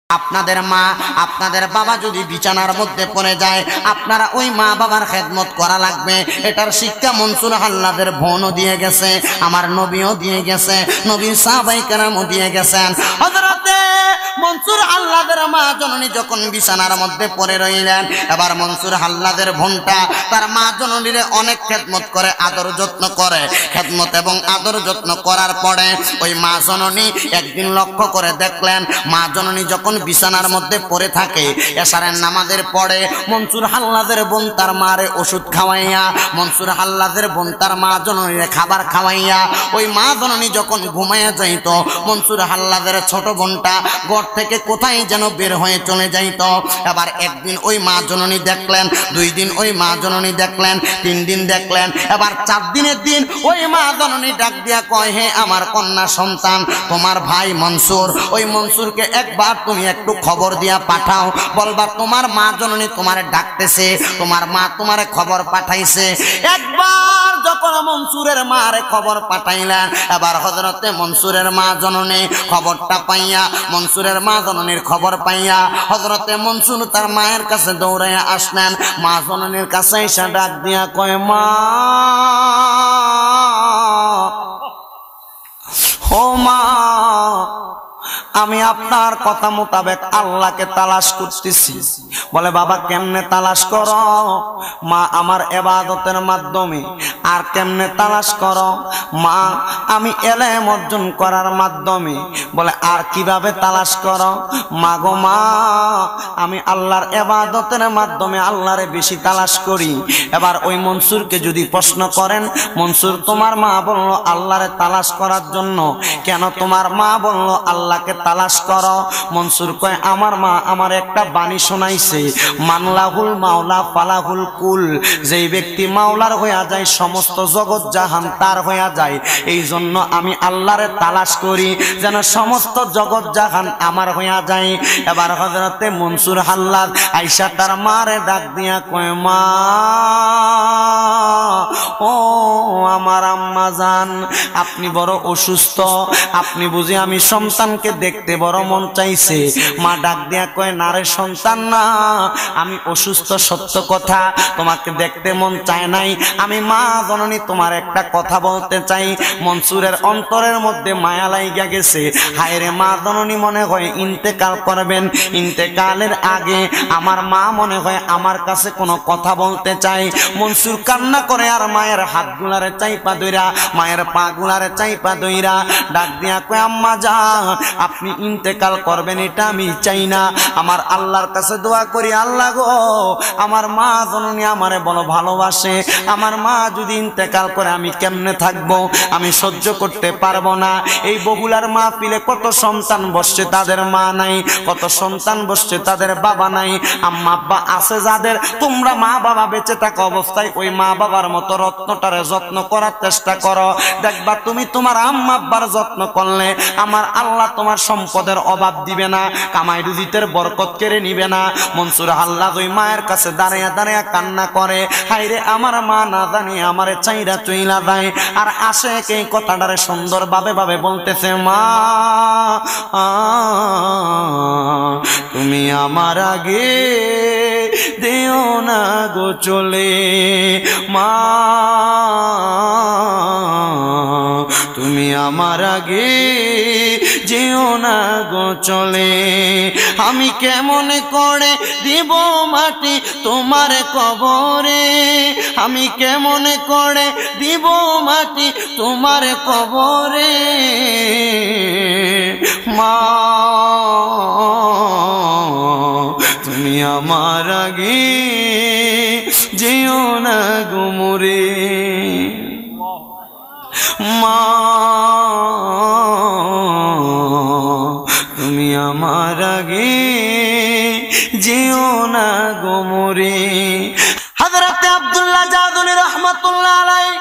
আপনাদের মা আপনাদের বাবা যদি বিছানার মধ্যে পড়ে যায় আপনারা ওই মা বাবার খেদমত করা লাগবে। এটার শিক্ষা মনসুর হাল্লাদের বোনও দিয়ে গেছে, আমার নবীও দিয়ে গেছে, নবীর সাহাবায়ে কেরামও দিয়ে গেছেন। হযরতে মনসুর হাল্লাদের মা জননী যখন বিছানার মধ্যে পড়ে রইলেন, এবার মনসুর হাল্লাদের বোনটা তার মা জননীর অনেক খেদমত করে, আদর যত্ন করে। খেদমত এবং আদর যত্ন করার পরে ওই মা জননী একদিন লক্ষ্য করে দেখলেন মা জননী যখন বিছানার মধ্যে পড়ে থাকে, এশারের নামাজের পরে মনসুর হাল্লাদের বোন তার মারে ওষুধ খাওয়াইয়া, মনসুর হাল্লাদের বোন তার মা জননীর খাবার খাওয়াইয়া ওই মা জননী যখন ঘুমাইয়া যাইত, মনসুর হাল্লাদের ছোট বোনটা ঘর থেকে কোথায় যেন বের হয়ে চলে যাইত। এবার একদিন ওই মা জননী দেখলেন, 2 দিন ওই মা জননী দেখলেন, 3 দিন দেখলেন, এবার 4 দিনের দিন ওই মা জননী ডাক দিয়া কয়, হে আমার কন্যা সন্তান, তোমার ভাই মনসুর, ওই মনসুরকে একবার তুমি একটু খবর দিয়া পাঠাও, বলবা তোমার মা জননী তোমারে ডাকতেছে, তোমার মা তোমারে খবর পাঠাইছে। একবার যখন মনসুরের মারে খবর পাঠাইলেন, এবার হযরতে মনসুরের মা জননী খবরটা পাইয়া, মনসুরের মা জননীর খবর পাইয়া হযরতে মনসুর তার মায়ের কাছে দৌড়াইয়া আসলেন। মা জননীর কাছে এসে ডাক দিয়া কয়, মা ও মা, আমি আপনার কথা মোতাবেক আল্লাহকে তালাশ করতেছি। বলে বাবা কেমনে তালাশ করো? মা আমার ইবাদতের মাধ্যমে। আর কেমনে তালাশ করো? মা আমি ইলম অর্জন করার মাধ্যমে। বলে আর কিভাবে তালাশ করো? মা গো মা আমি আল্লাহর ইবাদতের মাধ্যমে আল্লাহরে বেশি তালাশ করি। এবার ওই মনসুরকে যদি প্রশ্ন করেন, মনসুর তোমার মা বলল আল্লাহরে তালাশ করার জন্য, কেন তোমার মা বলল আল্লাহকে তালাশ করো? মনসুর কয় আমার মা আমার একটা বাণী শোনাইছে, মানলাহুল মাওলা ফালাহুল কুল, যেই ব্যক্তি মাওলার হইয়া যায় সমস্ত জগৎ জাহান তার হইয়া যায়। এই জন্য আমি আল্লাহরে তালাশ করি যেন সমস্ত জগৎ জাহান আমার হইয়া যায়। এবার হযরতে মনসুর হাল্লাদ আয়েশা তার মারে ডাক দিয়া কয়, মা ও আমার আম্মা জান, আপনি বড় অসুস্থ, আপনি বুঝি আমি সন্তানকে দেখতে বড় মন চাইছে। মা ডাক দিয়া কয়, না রে সন্তান না, আমি অসুস্থ সত্য কথা, তোমাকে দেখতে মন চায় নাই। আমি মা জননী তোমার একটা কথা বলতে চাই। মনসুরের অন্তরের মধ্যে মায়া লাইগা গেছে। হায় রে মা জননী মনে হয় ইন্তেকাল করবেন, ইন্তেকালের আগে আমার মা মনে হয় আমার কাছে কোনো কথা বলতে চাই। মনসুর কান্না করে আর মায়ের হাতগুলারে চাইপা ধইরা, মায়ের পা গুলারে চাইপা ধইরা ডাক দিয়া কয়, আম্মা জান আপনি ইন্তেকাল করবেন এটা আমি চাই না। আমার আল্লাহর কাছে দোয়া করি, আল্লাহ গো আমার মা জননী আমারে বড় ভালোবাসে, আমার মা যদি ইন্তেকাল করে আমি কেমনে থাকবো? আমি সহ্য করতে পারবো না। এই বহুলার মাহফিলে কত সন্তান বসছে তাদের মা নাই, কত সন্তান বসছে তাদের বাবা নাই। আম্মা আব্বা আছে যাদের, তোমরা মা বাবা বেঁচে থাকা অবস্থায় ওই মা বাবার মতো রত্নটারে যত্ন করার চেষ্টা করো। দেখবা তুমি তোমার আম্মা আব্বার যত্ন করলে আমার আল্লাহ তোমার সম্পদের অভাব দিবে না, কামাই রুজিতের বরকত কেড়ে নিবে না। মনসুর হাল্লাদ ওই মায়ের কাছে দাঁড়াইয়া দাঁড়াইয়া কান্না করে, হায়রে আমার মা না জানি আমারে চাইরা চইলা যায়। আর আশেক এই কথাটারে সুন্দর ভাবে ভাবে বলতেছে, মা তুমি আমার আগে দিও না গো চলে, মা তুমি আমার আগে যেও না গো চলে। আমি কেমন করে দিব মাটি তোমার কবরে, আমি কেমন করে দিব মাটি তোমার কবরে, মা তুমি আমার আগে যেও না গো মরে, মা তুমি আমার আগে যেও না গো মরে। হযরতে আব্দুল্লাহ জাদুনী রাহমাতুল্লাহ আলাইহি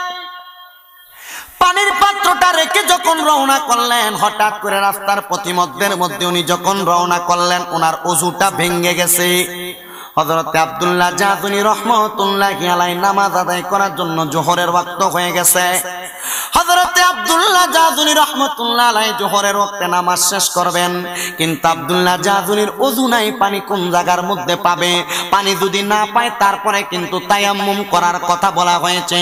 পানির পাত্রটা রেখে যখন রওনা করলেন, হঠাৎ করে রাস্তার পথিমধ্যের মধ্যে উনি যখন রওনা করলেন ওনার ওযুটা ভেঙে গেছে। হযরত আব্দুল্লাহ জাদুনী রাহমাতুল্লাহি আলাইহি নামাজ আদায় করার জন্য জোহরের ওয়াক্ত হয়ে গেছে। হযরত হযরতে আব্দুল্লাহ জাযুলি রাহমাতুল্লাহ আলাইহি জোহরের ওয়াক্তে নামাজ শেষ করবেন, কিন্তু আব্দুল্লাহ জাযুলির ওযু নাই, পানি কোন জায়গার মধ্যে পাবে? পানি যদি না পায় তারপরে কিন্তু তায়াম্মুম করার কথা বলা হয়েছে।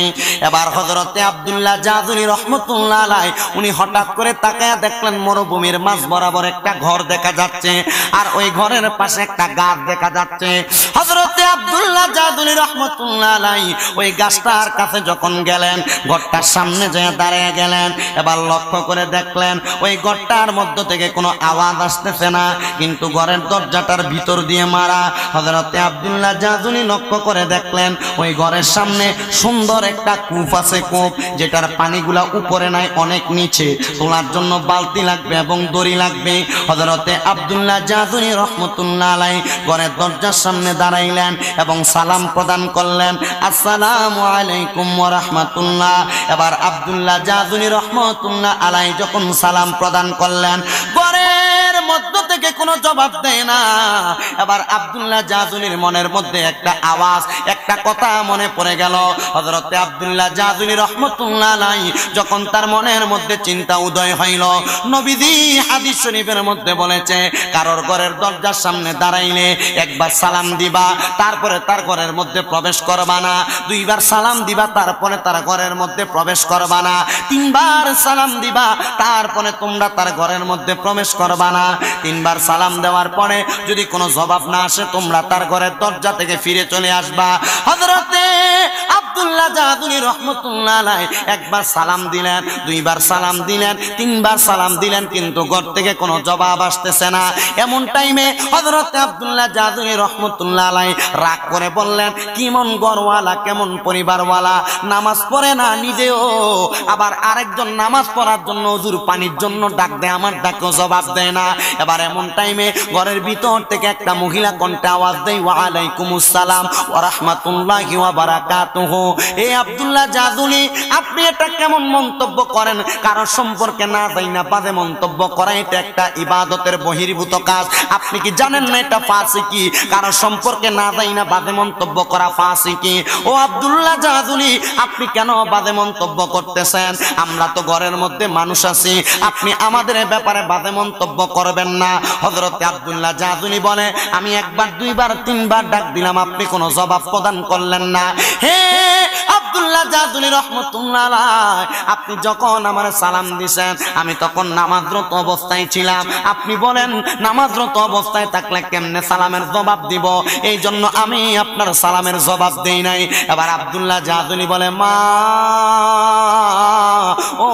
এবার হযরতে আব্দুল্লাহ জাযুলি রাহমাতুল্লাহ আলাইহি উনি হঠাৎ করে তাকায়া দেখলেন মরুভূমির মাঝ বরাবর একটা ঘর দেখা যাচ্ছে, আর ওই ঘরের পাশে একটা গাছ দেখা যাচ্ছে। হযরতে আব্দুল্লাহ জাযুলি রাহমাতুল্লাহ আলাইহি ওই গাছটার কাছে যখন গেলেন, ঘরটার সামনে যেয়ে দাঁড়িয়ে গেলেন, এবার লক্ষ্য করে দেখলেন ওই ঘরটার মধ্য থেকে কোনো আওয়াজ আসতেছে না, কিন্তু ঘরের দরজাটার ভিতর দিয়ে মারা। হযরতে আব্দুল্লাহ জাযুলি লক্ষ্য করে দেখলেন ওই ঘরের সামনে সুন্দর একটা কূপ আছে, কূপ যেটার পানিগুলা উপরে নাই, অনেক নিচে, তোলার জন্য বালতি লাগবে এবং দড়ি লাগবে। হযরতে আব্দুল্লাহ জাযুলি রাহমাতুল্লাহ আলাইহি ঘরের দরজার সামনে দাঁড়াইলেন এবং সালাম প্রদান করলেন, আসসালামু আলাইকুম ওয়া রাহমাতুল্লাহ। এবার আব্দুল্লাহ জাযুলি রাহমাতুল্লাহ আলাইহি যখন সালাম প্রদান করলেন, ঘরের মধ্য থেকে কোনো জবাব দেয় না। এবার আব্দুল্লাহ জাযুলির মনের মধ্যে একটা আওয়াজ, একটা কথা মনে পড়ে গেল। হযরতে আব্দুল্লাহ জাযুলি রাহমাতুল্লাহ আলাইহি যখন তার মনের মধ্যে চিন্তা উদয় হইল, নবীজি হাদিস শরীফের মধ্যে বলেছে কারোর ঘরের দরজার সামনে দাঁড়াইলে একবার সালাম দিবা, তারপরে তার ঘরের মধ্যে প্রবেশ করবা না, দুইবার সালাম দিবা, তারপরে তার ঘরের মধ্যে প্রবেশ করবা না, তিনবার সালাম দিবা, তারপরে তোমরা তার ঘরের মধ্যে প্রবেশ করবা না। তিনবার সালাম দেওয়ার পরে যদি কোনো জবাব না আসে তোমরা তার ঘরের দরজা থেকে ফিরে চলে আসবা। হযরতে আব্দুল্লাহ জাযুলি রাহমাতুল্লাহ আলাইহি একবার সালাম দিলেন, দুইবার সালাম দিলেন, তিনবার সালাম দিলেন, কিন্তু ঘর থেকে কোনো জবাব আসতেছে না। এমন টাইমে হযরতে আব্দুল্লাহ জাযুলি রাহমাতুল্লাহ আলাইহি রাগ করে বললেন, কেমন ঘরওয়ালা, কেমন পরিবারওয়ালা, নামাজ পড়ে না নিজেও, আবার আরেকজন নামাজ পড়ার জন্য ওযুর পানির জন্য ডাক দেয়, আমার ডাকেও জবাব দেয় না। এবার এমন টাইমে ঘরের ভিতর থেকে একটা মহিলা কণ্ঠে আওয়াজ দেয়, ওয়া আলাইকুমুস সালাম ওয়া রাহমাতুল্লাহি ওয়া বারাকাতুহু। এই আব্দুল্লাহ জাযুলি, আপনি এটা কেমন মন্তব্য করেন? কারো সম্পর্কে না যাই না বাজে মন্তব্য করা এটা একটা ইবাদতের বহির্ভূত কাজ। আপনি কি জানেন না এটা ফাসিকি? কারো সম্পর্কে না যাই না বাজে মন্তব্য করা ফাসিকি। ও আব্দুল্লাহ জাযুলি, আপনি কেন বাজে মন্তব্য করতেছেন? আমরা তো ঘরের মধ্যে মানুষ আছি, আপনি আমাদের ব্যাপারে বাজে মন্তব্য করবেন না। হযরতে আব্দুল্লাহ জাযুলি বলে, আমি একবার, দুইবার, তিনবার ডাক দিলাম, আপনি কোনো জবাব প্রদান করলেন না। হে আব্দুল্লাহ জাযুলি রাহমাতুল্লাহ আলাইহি, আপনি যখন আমার সালাম দিয়েছেন আমি তখন নামাজরত অবস্থায় ছিলাম, আপনি বলেন নামাজরত অবস্থায় থাকলে কেমনে সালামের জবাব দিব, এই জন্য আমি আপনার সালামের জবাব দেই নাই। এবার আব্দুল্লাহ জাযুলি বলে, মা, ও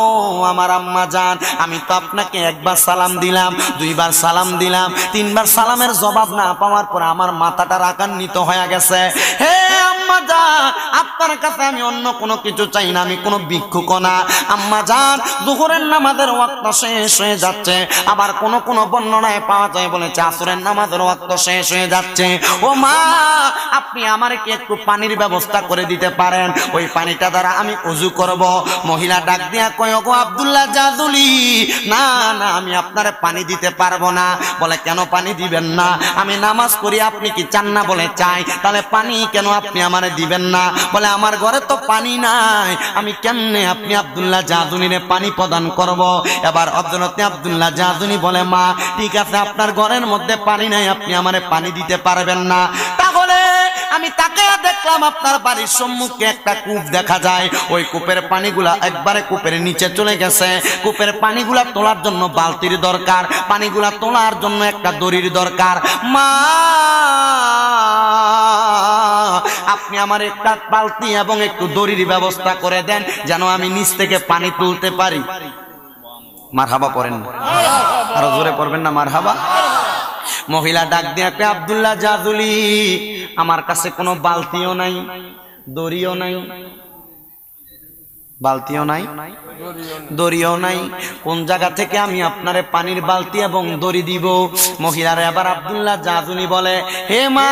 আমার আম্মা জান, আমি তো আপনাকে একবার সালাম দিলাম, দুইবার সালাম দিলাম, তিনবার সালামের জবাব না পাওয়ার পর আমার মাথাটা রাগান্বিত হয়ে গেছে। হে আম্মা জান, আপনার কাছে আমি অন্য কোনো কিছু চাই না, আমি কোনো ভিক্ষুক না। আম্মা জান, দুহরের নামাজের ওয়াক্ত শেষ হয়ে যাচ্ছে, আবার কোন কোন বর্ণনায় পাওয়া যায় বলেছে আসরের নামাজের ওয়াক্ত শেষ হয়ে যাচ্ছে। ও মা, আপনি আমারে কি একটু পানির ব্যবস্থা করে দিতে পারেন? ওই পানিটা দ্বারা আমি ওযু করব। মহিলা ডাক দিয়া কয়, ওগো আব্দুল্লাহ জাযুলি, না না, আমি আপনারে পানি দিতে পারবো না। বলে, কেন পানি দিবেন না? আমি নামাজ পড়ি, আপনি কি চান না? বলে, চাই। তাহলে পানি কেন আপনি আমারে দিবেন না? বলে, আমার ঘরে তো পানি নাই, আমি কেমনে আপনি আব্দুল্লাহ জাযুলিরে পানি প্রদান করব? এবার হযরতে আব্দুল্লাহ জাযুলি বলে, মা, ঠিক আছে, আপনার ঘরের মধ্যে পানি নাই, আপনি আমারে পানি দিতে পারবেন না। তাহলে আমি তাকায়া দেখলাম আপনার বাড়ির সম্মুখে একটা কূপ দেখা যায়, ওই কূপের পানিগুলা একবারে কূপের নিচে চলে গেছে। কূপের পানিগুলা তোলার জন্য বালতির দরকার, পানিগুলা তোলার জন্য একটা দড়ির দরকার। মা, আপনি আমার একটা বালতি এবং একটু দড়ির ব্যবস্থা করে দেন, যেন আমি নিচ থেকে পানি তুলতে পারি। মারহাবা পড়েন না, আরো জোরে পড়বেন না মারহাবা। মহিলা ডাক দিয়ে, আব্দুল্লাহ জাযুলি, আমার কাছে কোনো বালতিও নাই, দড়িও নাই, বালতিও নাই, দড়িও নাই, কোন জায়গা থেকে আমি আপনারে পানির বালতি এবং দড়ি দিব? মহিলারা এবার আব্দুল্লাহ জাযুলি বলে, হে মা,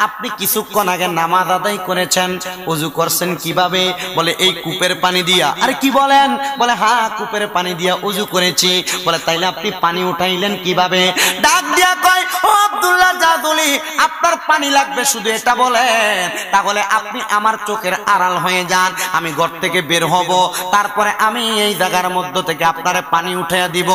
আপনি কিছুক্ষণ আগে নামাজ আদায় করেছেন, ওযু করছেন কিভাবে? বলে, এই কূপের পানি দিয়া। আরে কি বলেন? বলে, হ্যাঁ, কূপের পানি দিয়া ওযু করেছি। বলে, তাইলে আপনি পানি উঠাইলেন কিভাবে? ডাক দিয়া কয়, ও আব্দুল্লাহ জাযুলি, আপনার পানি লাগবে শুধু এটা বলেন, তাহলে আপনি আমার চোখের আড়াল হয়ে যান, আমি ঘর থেকে বের হব, তারপরে আমি এই জায়গার মধ্য থেকে আপনারে পানি উঠাইয়া দিব।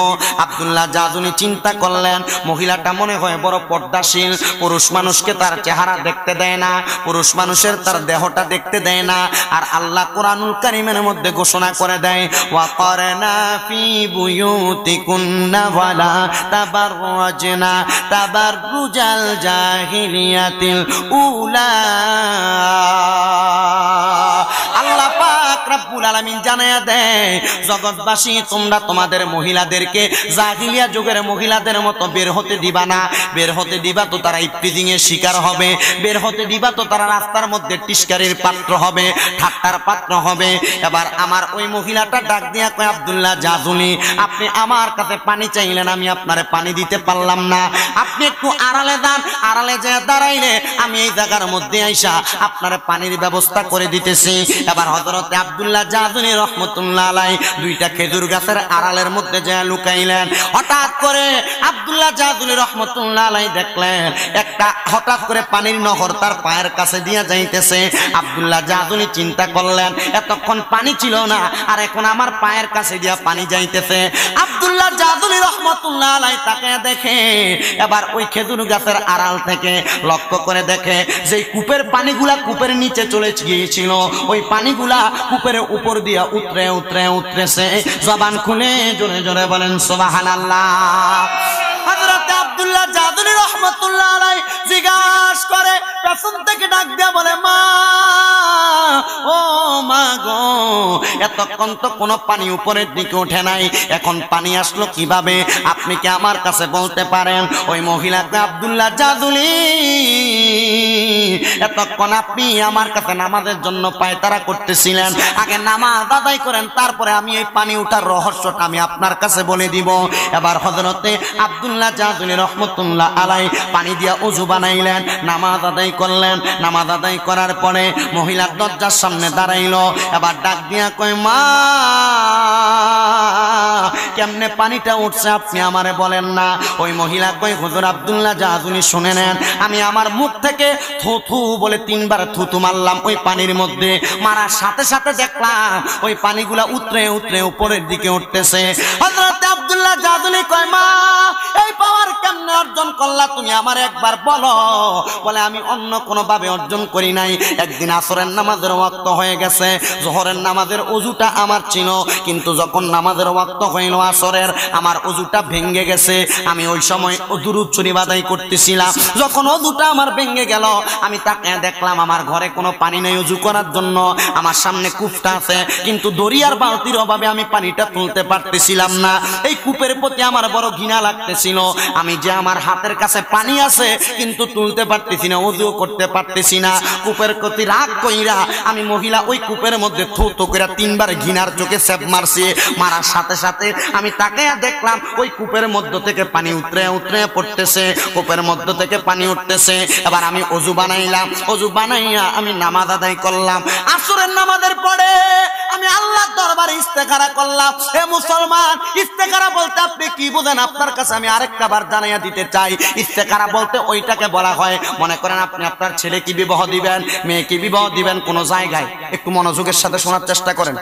আব্দুল্লাহ জাযুনি চিন্তা করলেন, মহিলাটা মনে হয় বড় পর্দাশীল, পুরুষ মানুষকে তার চেহারা দেখতে দেয় না, পুরুষ মানুষের তার দেহটা দেখতে দেয় না। আর আল্লাহ কুরআনুল কারীমের মধ্যে ঘোষণা করে দেয়, ওয়া কারনা ফি বুয়ুতিকুন্না ওয়ালা তাবাররাজনা তাবাররুজাল জাহিলিয়াতিল উলা। আল্লাহ পাক রব্বুল আলামিন জানায়া দেয়, জগৎবাসী তোমরা তোমাদের মহিলাদেরকে জাহিলিয়া যুগের মহিলাদের মতো বের হতে দিবা না। বের হতে দিবা তো তারা ইফতিজিং এর শিকার হবে, বের হতে দিবা তো তারা রাস্তার মধ্যে টিস্কারির পাত্র হবে, ঠাট্টার পাত্র হবে। এবার আমার ওই মহিলাটা ডাক দিয়া কয়, আব্দুল্লাহ জাযুনি, আপনি আমার কাছে পানি চাইলেন, আমি আপনারে পানি দিতে পারলাম না, আপনি একটু আড়ালে যান, আড়ালে যেয়ে দাঁড়াইলে আমি এই জায়গার মধ্যে আইসা আপনারে পানির ব্যবস্থা করে দিতেছি। এবার হযরত আব্দুল্লাহ জাযুনি রাহমাতুল্লাহ আলাইহি দুইটা খেজুর গাছের আড়ালের মধ্যে যেয়ে লুকাইলেন। হঠাৎ করে আব্দুল্লাহ জাযুনি রাহমাতুল্লাহ আলাইহি দেখলেন একটা হঠাৎ করে পানির নহর তার পায়ের কাছে দিয়া যাইতেছে। আব্দুল্লাহ জাযুনি চিন্তা করলেন, এতক্ষণ পানি ছিল না, আর এখন আমার পায়ের কাছে দিয়া পানি যাইতেছে। আব্দুল্লাহ জাযুনি রাহমাতুল্লাহ আলাইহি তাকে দেখে, এবার ওই খেজুর গাছের আড়াল থেকে লক্ষ্য করে দেখে যে কূপের পানিগুলা কূপের নিচে চলে গিয়েছিল, ওই পানিগুলা কূপের উপর দিয়া উতরে উতরে উতরেছে। জবান খুলে জোরে জোরে বলেন সুবহানাল্লাহ। হযরত আব্দুল্লাহ জাযুনি রাহমাতুল্লাহ আলাইহি জিজ্ঞাসা করে, পেছন থেকে ডাক দিয়া বলে, মা, ও মা গো, এতক্ষণ তো কোনো পানি উপরের দিকে ওঠে নাই, এখন পানি আসলো কিভাবে? আপনি কি আমার কাছে বলতে পারেন? ওই মহিলাকে, আব্দুল্লাহ জাযুনি, এতক্ষণ আপনি আমার কাছে নামাজের জন্য পায়তারা করতেছিলেন, আগে নামাজ আদায় করেন, তারপরে আমি এই পানি উঠার রহস্যটা আমি আপনার কাছে বলে দিব। এবার হযরতে আব্দুল্লাহ জাযুনি রাহমাতুল্লাহ আলাইহি পানি দিয়া ওযু বানাইলেন, নামাজ আদায় করলেন। নামাজ আদায় করার পরে মহিলার দরজার সামনে দাঁড়াইলো। এবার ডাক দিয়া কয়, মা, কেমনে পানিটা উঠছে আপনি আমারে বলেন না? ওই মহিলা কয়, হুজুর আব্দুল্লাহ জাযুনি শুনে নেন, আমি আমার মুখ থেকে থু থু বলে 3 বার থুতু মারলাম ওই পানির মধ্যে। মারার সাথে সাথে দেখলাম ওই পানিগুলা উতরে উতরে উপরের দিকে উঠতেছে। হযরত আব্দুল্লাহ জাযুনি কয়, মা, এই পাওয়ার কেমনে অর্জন করলা তুমি আমার একবার বলো। বলে, আমি অন্য কোনো ভাবে অর্জন করি নাই। একদিন আসরের নামাজের ওয়াক্ত হয়ে গেছে, যোহরের নামাজের ওযুটা আমার ছিল, কিন্তু যখন নামাজের ওয়াক্ত হইল আসরের, আমার ওযুটা ভেঙে গেছে। আমি ওই সময় দুরূদ শরীফ আদায় করতেছিলাম। যখন ওযুটা আমার ভেঙে গেল, আমি তাকে দেখলাম আমার ঘরে কোনো পানি নেই ওযু করার জন্য। আমার সামনে কূপটা আছে, কিন্তু দরিয়ার বালতির অভাবে আমি পানিটা তুলতে পারতেছিলাম না। এই কূপের প্রতি আমার বড় ঘৃণা লাগতেছিল। আমি যে আমার হাতের কাছে পানি আছে, কিন্তু তুলতে পারতেছি না, ওযু করতে পারতেছি না। কূপের প্রতি রাগ কইরা আমি মহিলা ওই কূপের মধ্যে থু থু করে 3 বার ঘৃণার চোখে সেপ মারছি। মারার সাথে সাথে আমি তাকে দেখলাম ওই কূপের মধ্য থেকে পানি উতরে উতরে পড়তেছে, কূপের মধ্য থেকে পানি উঠতেছে। এবার আমি ওযু বানাইলাম, ওযু বানাইয়া আমি নামাজ আদায় করলাম। আসরের নামাজের পরে আমি আল্লাহর দরবারে ইস্তেখারা করলাম। হে মুসলমান, ইস্তেখারা বলতে আপনি কি বুঝেন? আপনার কাছে আমি আরেকটা বার জানাইয়া দিতে চাই। ইস্তেখারা বলতে ওইটাকে বলা হয়, মনে করেন আপনি আপনার ছেলে কি বিবাহ দিবেন, মেয়ে কি বিবাহ দিবেন কোন জায়গায়, একটু মনোযোগের সাথে শোনার চেষ্টা করেন।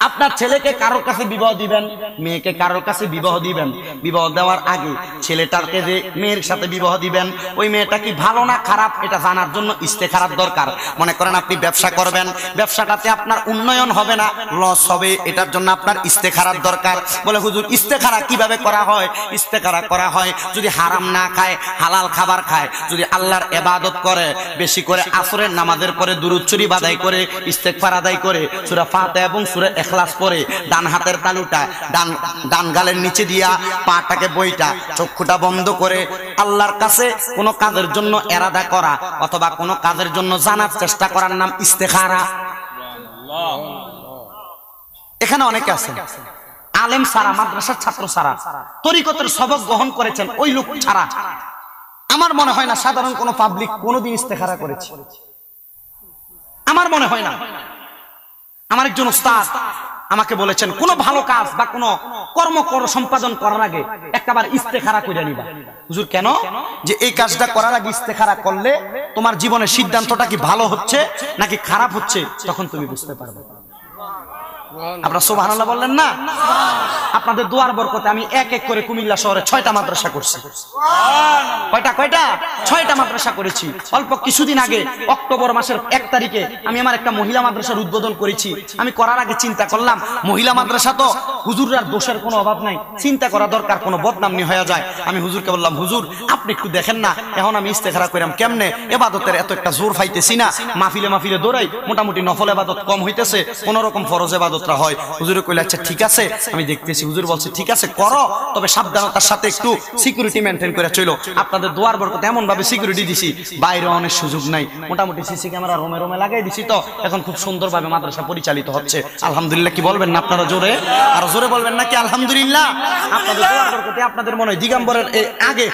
আপনার ছেলেকে কারোর কাছে বিবাহ দিবেন, মেয়েকে কারোর কাছে বিবাহ দিবেন। বিবাহ দেওয়ার আগে ছেলেটাকে যে মেয়ের সাথে বিবাহ দিবেন, ওই মেয়েটা কি ভালো না খারাপ এটা জানার জন্য ইস্তেখারার দরকার। মনে করেন আপনি ব্যবসা করবেন, ব্যবসাটাতে আপনার উন্নয়ন হবে না, লস হবে, এটার জন্য আপনার ইস্তেখারার দরকার। বলে, হুজুর ইস্তেখারা কিভাবে করা হয়? ইস্তেখারা করা হয় যদি হারাম না খায়, হালাল খাবার খায়, যদি আল্লাহর ইবাদত করে, বেশি করে আসরের নামাজের পরে দুরূদ শরীফ আদায় করে, ইস্তেগফার আদায় করে, সূরা ফাতিহা এবং সূরা ইখলাস পড়ে, ডান হাতের তালুটা ডান গালের নিচে দিয়া, পাটাকে বইটা, চক্ষুটা বন্ধ করে আল্লাহর কাছে কোনো কাজের জন্য ইরাদা করা অথবা কোনো কাজের জন্য জানার চেষ্টা করার নাম ইস্তেখারা। এখানে অনেকে আছেন আলেম সারা, মাদ্রাসার ছাত্র সারা, তরিকতের সবক গ্রহণ করেছেন ওই লোক ছাড়া আমার মনে হয় না সাধারণ কোনো পাবলিক কোনোদিন ইস্তেখারা করেছে। আমার মনে হয় না। আমার একজন উস্তাদ আমাকে বলেছেন কোন ভালো কাজ বা কোন কর্ম সম্পাদন করার আগে একবার ইস্তেখারা করে নিবা। হুজুর কেন? যে এই কাজটা করার আগে ইস্তেখারা করলে তোমার জীবনের সিদ্ধান্তটা কি ভালো হচ্ছে নাকি খারাপ হচ্ছে তখন তুমি বুঝতে পারবে। আপনারা সুবহানাল্লাহ বললেন না? আপনাদের দোয়ার বরকতে আমি এক এক করে কুমিল্লা শহরে 6টা মাদ্রাসা করছি। কয়টা? 6টা মাদ্রাসা করেছি। অল্প কিছুদিন আগে অক্টোবর মাসের 1 তারিখে আমি আমার একটা মহিলা মাদ্রাসার উদ্বোধন করেছি। আমি করার আগে চিন্তা করলাম মহিলা মাদ্রাসা তো হুজুরের দোষের কোনো অভাব নাই, চিন্তা করা দরকার কোনো বদনাম নি হয়ে যায়। আমি হুজুরকে বললাম হুজুর আপনি একটু দেখেন না এখন আমি ইস্তেখারা কইরাম কেমনে, ইবাদতের এত একটা জোর পাইতেছি না, মাহফিলে দৌড়াই মোটামুটি নফল ইবাদত কম হইতেছে, কোন রকম ফরজ ইবাদতরা হয়। হুজুরে কইলে আচ্ছা ঠিক আছে আমি দেখতেছি। হুজুর বলছে ঠিক আছে করো, তবে সাবধানতার সাথে একটু সিকিউরিটি মেইনটেইন করে চলো। আপনাদের দোয়ার বরকতে এমন ভাবে সিকিউরিটি দিছি বাইরে অনেক সুযোগ নাই, মোটামুটি সিসি ক্যামেরা রোমে লাগাই দিছি, তো এখন খুব সুন্দরভাবে মাদ্রাসা পরিচালিত হচ্ছে আলহামদুলিল্লাহ। কি বলবেন না আপনারা জোরে? আর জোরে বলবেন নাকি আলহামদুলিল্লাহ? আপনাদের দোয়ার বরকতে আপনাদের মনে হয় দিগম্বরের আগে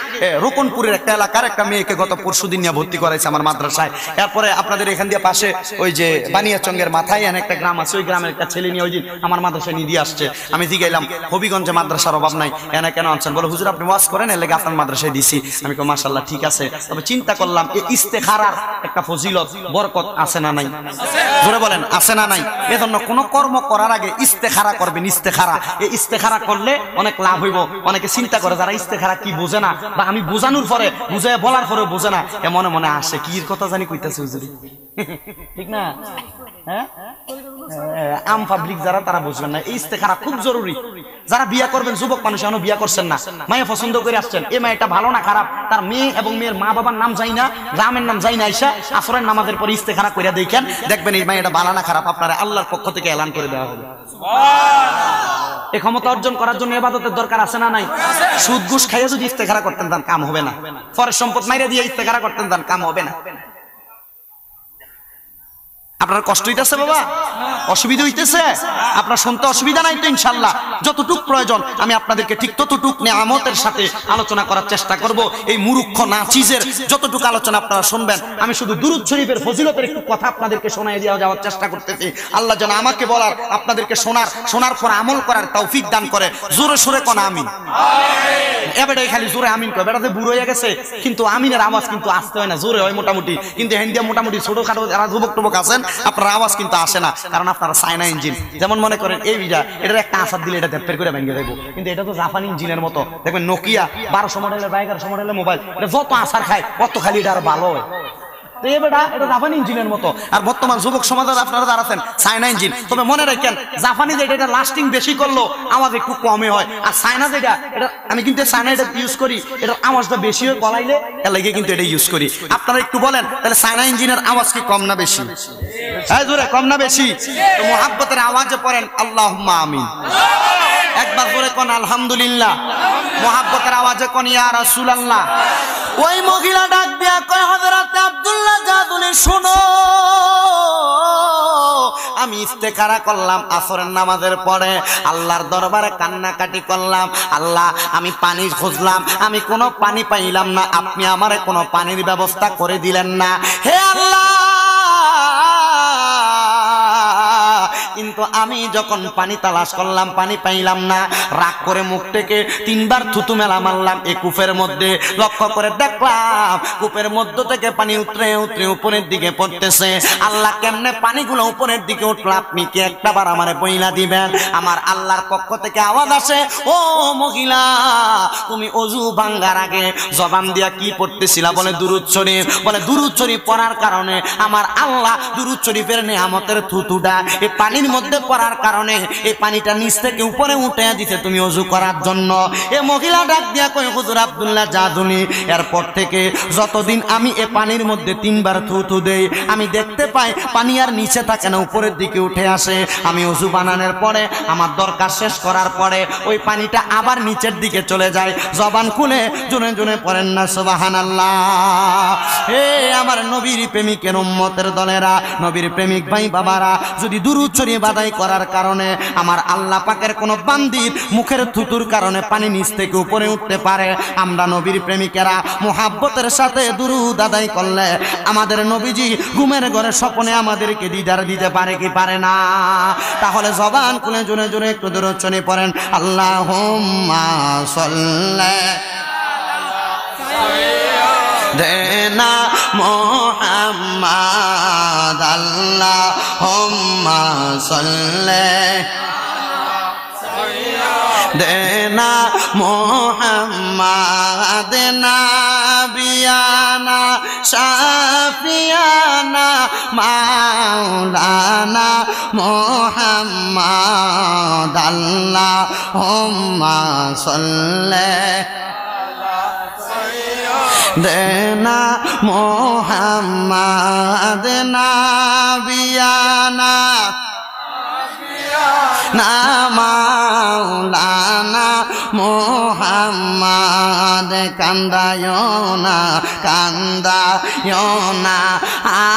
রোকনপুরের একটা এলাকার একটা মেয়েকে গত পরশুদিন নিয়ে ভর্তি করাইছে আমার মাদ্রাসায়। এরপরে আপনাদের এখান দিয়ে পাশে ওই যে বানিয়াচঙ্গের মাথায় এনে একটা গ্রাম আছে, ওই গ্রামের একটা ছেলে নিয়ে ওই দিন আমার মাদ্রাসায় নিয়ে দিয়ে আসছে। আমি জিগাইলাম হবিগঞ্জে মাদ্রাসার অভাব নাই, এনে কেন আনছেন? বলে হুজুর আপনি ওয়াজ করেন এর লেগে আপনার মাদ্রাসায় দিছি। আমি কই মাশাআল্লাহ ঠিক আছে, তবে চিন্তা করলাম এই ইস্তেখারার একটা ফজিলত বরকত আছে না নাই? জোরে বলেন আছে না নাই? এজন্য কোন কর্ম করার আগে ইস্তেখারা করবেন। ইস্তেখারা, এই ইস্তেখারা করলে অনেক লাভ হইব। অনেকে চিন্তা করে যারা ইস্তেখারা কি বোঝে না, বা আমি বোঝানোর পরে বুঝায় বলার পরে বোঝে না, এ মনে মনে আসে কি কথা জানি কইতাছে হুজুরি, ঠিক না? হ্যাঁ আম পাবলিক যারা তারা বুঝবেন না। এই ইস্তেখারা খুব জরুরি। যারা বিয়ে করবেন যুবক মানুষ এখনো বিয়ে করছেন না, মায়ে পছন্দ করে আসছেন, এই মায়েটা ভালো না খারাপ তার মেয়ে এবং মেয়ের মা বাবার নাম যাই না, গ্রামের নাম যাই না, আইসা আসরের নামাজের পরে ইস্তেখারা কইরা দেখেন, দেখবেন এই মায়েটা ভালো না খারাপ আপনারা আল্লাহর পক্ষ থেকে এলান করে দেওয়া হবে। এই ক্ষমতা অর্জন করার জন্য ইবাদতের দরকার আছে না নাই? সুদ ঘুষ খাইয়া যদি ইস্তেখারা করতেন তার কাম হবে না, পরের সম্পদ মাইরা দিয়ে ইস্তেখারা করতেন তার কাম হবে না। আপনার কষ্ট হইতেছে বাবা? অসুবিধা হইতেছে? আপনার শুনতে অসুবিধা নাই তো? ইনশাআল্লাহ যতটুক প্রয়োজন আমি আপনাদেরকে ঠিক ততটুক নিয়ামতের সাথে আলোচনা করার চেষ্টা করব। এই মুরুক্ষ নাচিজের যতটুকু আলোচনা আপনারা শুনবেন, আমি শুধু দুরূদ শরীফের ফজিলতের একটু কথা আপনাদেরকে শোনায় দিয়ে যাওয়ার চেষ্টা করতেছি। আল্লাহ যেন আমাকে বলার আপনাদেরকে শোনার পর আমল করার তৌফিক দান করে। জোরে সোরে কোন আমিন। এবারে খালি জোরে আমিন কয়, বেটাতে বুড়ো হয়ে গেছে কিন্তু আমিনের আওয়াজ কিন্তু আসতে হয় না, জোরে হয় মোটামুটি, কিন্তু হিন্দিয়া মোটামুটি ছোটখাটো যারা যুবক টুবক আছেন আপনার আওয়াজ কিন্তু আসে না, কারণ আপনারা চায়না ইঞ্জিন। যেমন মনে করেন এই এটার একটা আসাদ দিলে এটা দেড় করে ভেঙে দেবো, কিন্তু এটা তো জাপানি ইঞ্জিনের মতো। দেখবেন নোকিয়া 1200 মডেলের বা 1100 মডেলের মোবাইল, এটা যত আসার খায় অত খালি এটা আর ভালো হয়। এটা জাপানি ইঞ্জিনের মতো। আর বর্তমান যুবক সমাজের আপনারা দাঁড়াচ্ছেন চায়না ইঞ্জিন, তবে মনে রাখেন জাপানি যেটা এটা লাস্টিং বেশি করলো আওয়াজ একটু কমে হয়, আর চায়না যেটা এটা আমি কিন্তু চায়না এটা ইউজ করি, এটার আওয়াজটা বেশি হয় কলাইলে, এর লাগে কিন্তু এটা ইউজ করি। আপনারা একটু বলেন তাহলে চায়না ইঞ্জিনের আওয়াজ কি কম না বেশি? হ্যাঁ জোরে কম না বেশি? তো মুহাব্বতের আওয়াজে পড়েন আল্লাহুম্মা আমিন। একবার জোরে কোন আলহামদুলিল্লাহ। মুহাব্বতের আওয়াজে কোন ইয়া রাসূলুল্লাহ। ওই মহিলা ডাক দিয়া কয় হযরত আব্দুল্লাহ জাদুলি শোনো, আমি ইস্তেখারা করলাম আসরের নামাজের পরে, আল্লাহর দরবারে কান্নাকাটি করলাম, আল্লাহ আমি পানি খুঁজলাম, আমি কোনো পানি পাইলাম না, আপনি আমারে কোনো পানির ব্যবস্থা করে দিলেন না, হে আল্লাহ। কিন্তু আমি যখন পানি তালাশ করলাম পানি পাইলাম না, রাগ করে মুখ থেকে 3 বার থুতু মেলা মারলাম এই কূপের মধ্যে। লক্ষ্য করে দেখলাম কূপের মধ্য থেকে পানি উতরে উতরে উপরের দিকে পড়তেছে। আল্লাহ কেমনে পানিগুলো উপরের দিকে উঠলো আপনি কি একটা বার আমারে বইলা দিবেন? আমার আল্লাহর পক্ষ থেকে আওয়াজ আসে, ও মহিলা তুমি ওযু ভাঙ্গার আগে জবান দিয়া কি পড়তেছিলা? বলে দুরূদ শরীফ। বলে দুরূদ শরীফ পড়ার কারণে আমার আল্লাহ দুরূদ শরীফের নিয়ামতের থুতুটা এই পানির মধ্যে পড়ার কারণে এই পানিটা নিচ থেকে উপরে উঠে দিতে তুমি ওযু করার জন্য। এই মহিলা ডাক দিয়া কয় হুজুর আব্দুল্লাহ জাদুনি, এরপর থেকে যতদিন আমি এই পানির মধ্যে 3 বার থুতু দেই আমি দেখতে পাই পানি আর নিচে থাকে না, উপরের দিকে উঠে আসে। আমি ওযু বানানোর পরে আমার দরকার শেষ করার পরে ওই পানিটা আবার নিচের দিকে চলে যায়। জবান খুলে জুনে জুনে পড়েন না সুবহানাল্লাহ। হে আমার নবীর প্রেমিকের উম্মতের দলেরা, নবীর প্রেমিক ভাই বাবারা, যদি দুরূদ শরীফ চুরি বাদাই করার কারণে আমার আল্লাহ পাকের কোন বান্দির মুখের থুতুর কারণে পানি নিচ থেকে উপরে উঠতে পারে, আমরা নবীর প্রেমিকেরা মুহাব্বতের সাথে দুরূদ আদায় করলে আমাদের নবীজি ঘুমের ঘরে স্বপ্নে আমাদেরকে দিদার দিতে পারে কি পারে না? তাহলে জবান খুলে জোরে জোরে একটু দরুদ শরীফ পড়েন, আল্লাহুম্মা সাল্লি দেনা মুহাম্মাদ, আল্লাহুম্মা সাল্লি দেনা মুহাম্মাদ নাবিয়ানা শাফিয়ানা মাওলানা মুহাম্মাদ, আল্লাহুম্মা সাল্লি দেনা মুহাম্মাদ নাবিয়ানা না মাওলানা মুহাম্মাদ, কান্দায়ো না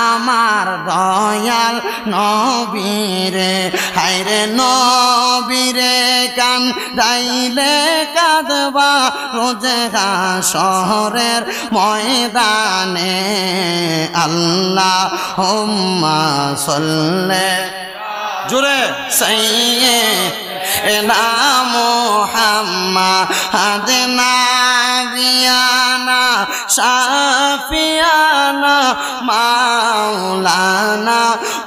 আমার দয়াল নবীরে, হায়রে নবীরে কান্দাইলে কাঁদবা রোজে হাশরের ময়দানে, আল্লাহুম্মা সাল্লি জোরে সাইয়্যিদানা মুহাম্মাদ নাবিয়ানা শাফিয়ানা মাওলানা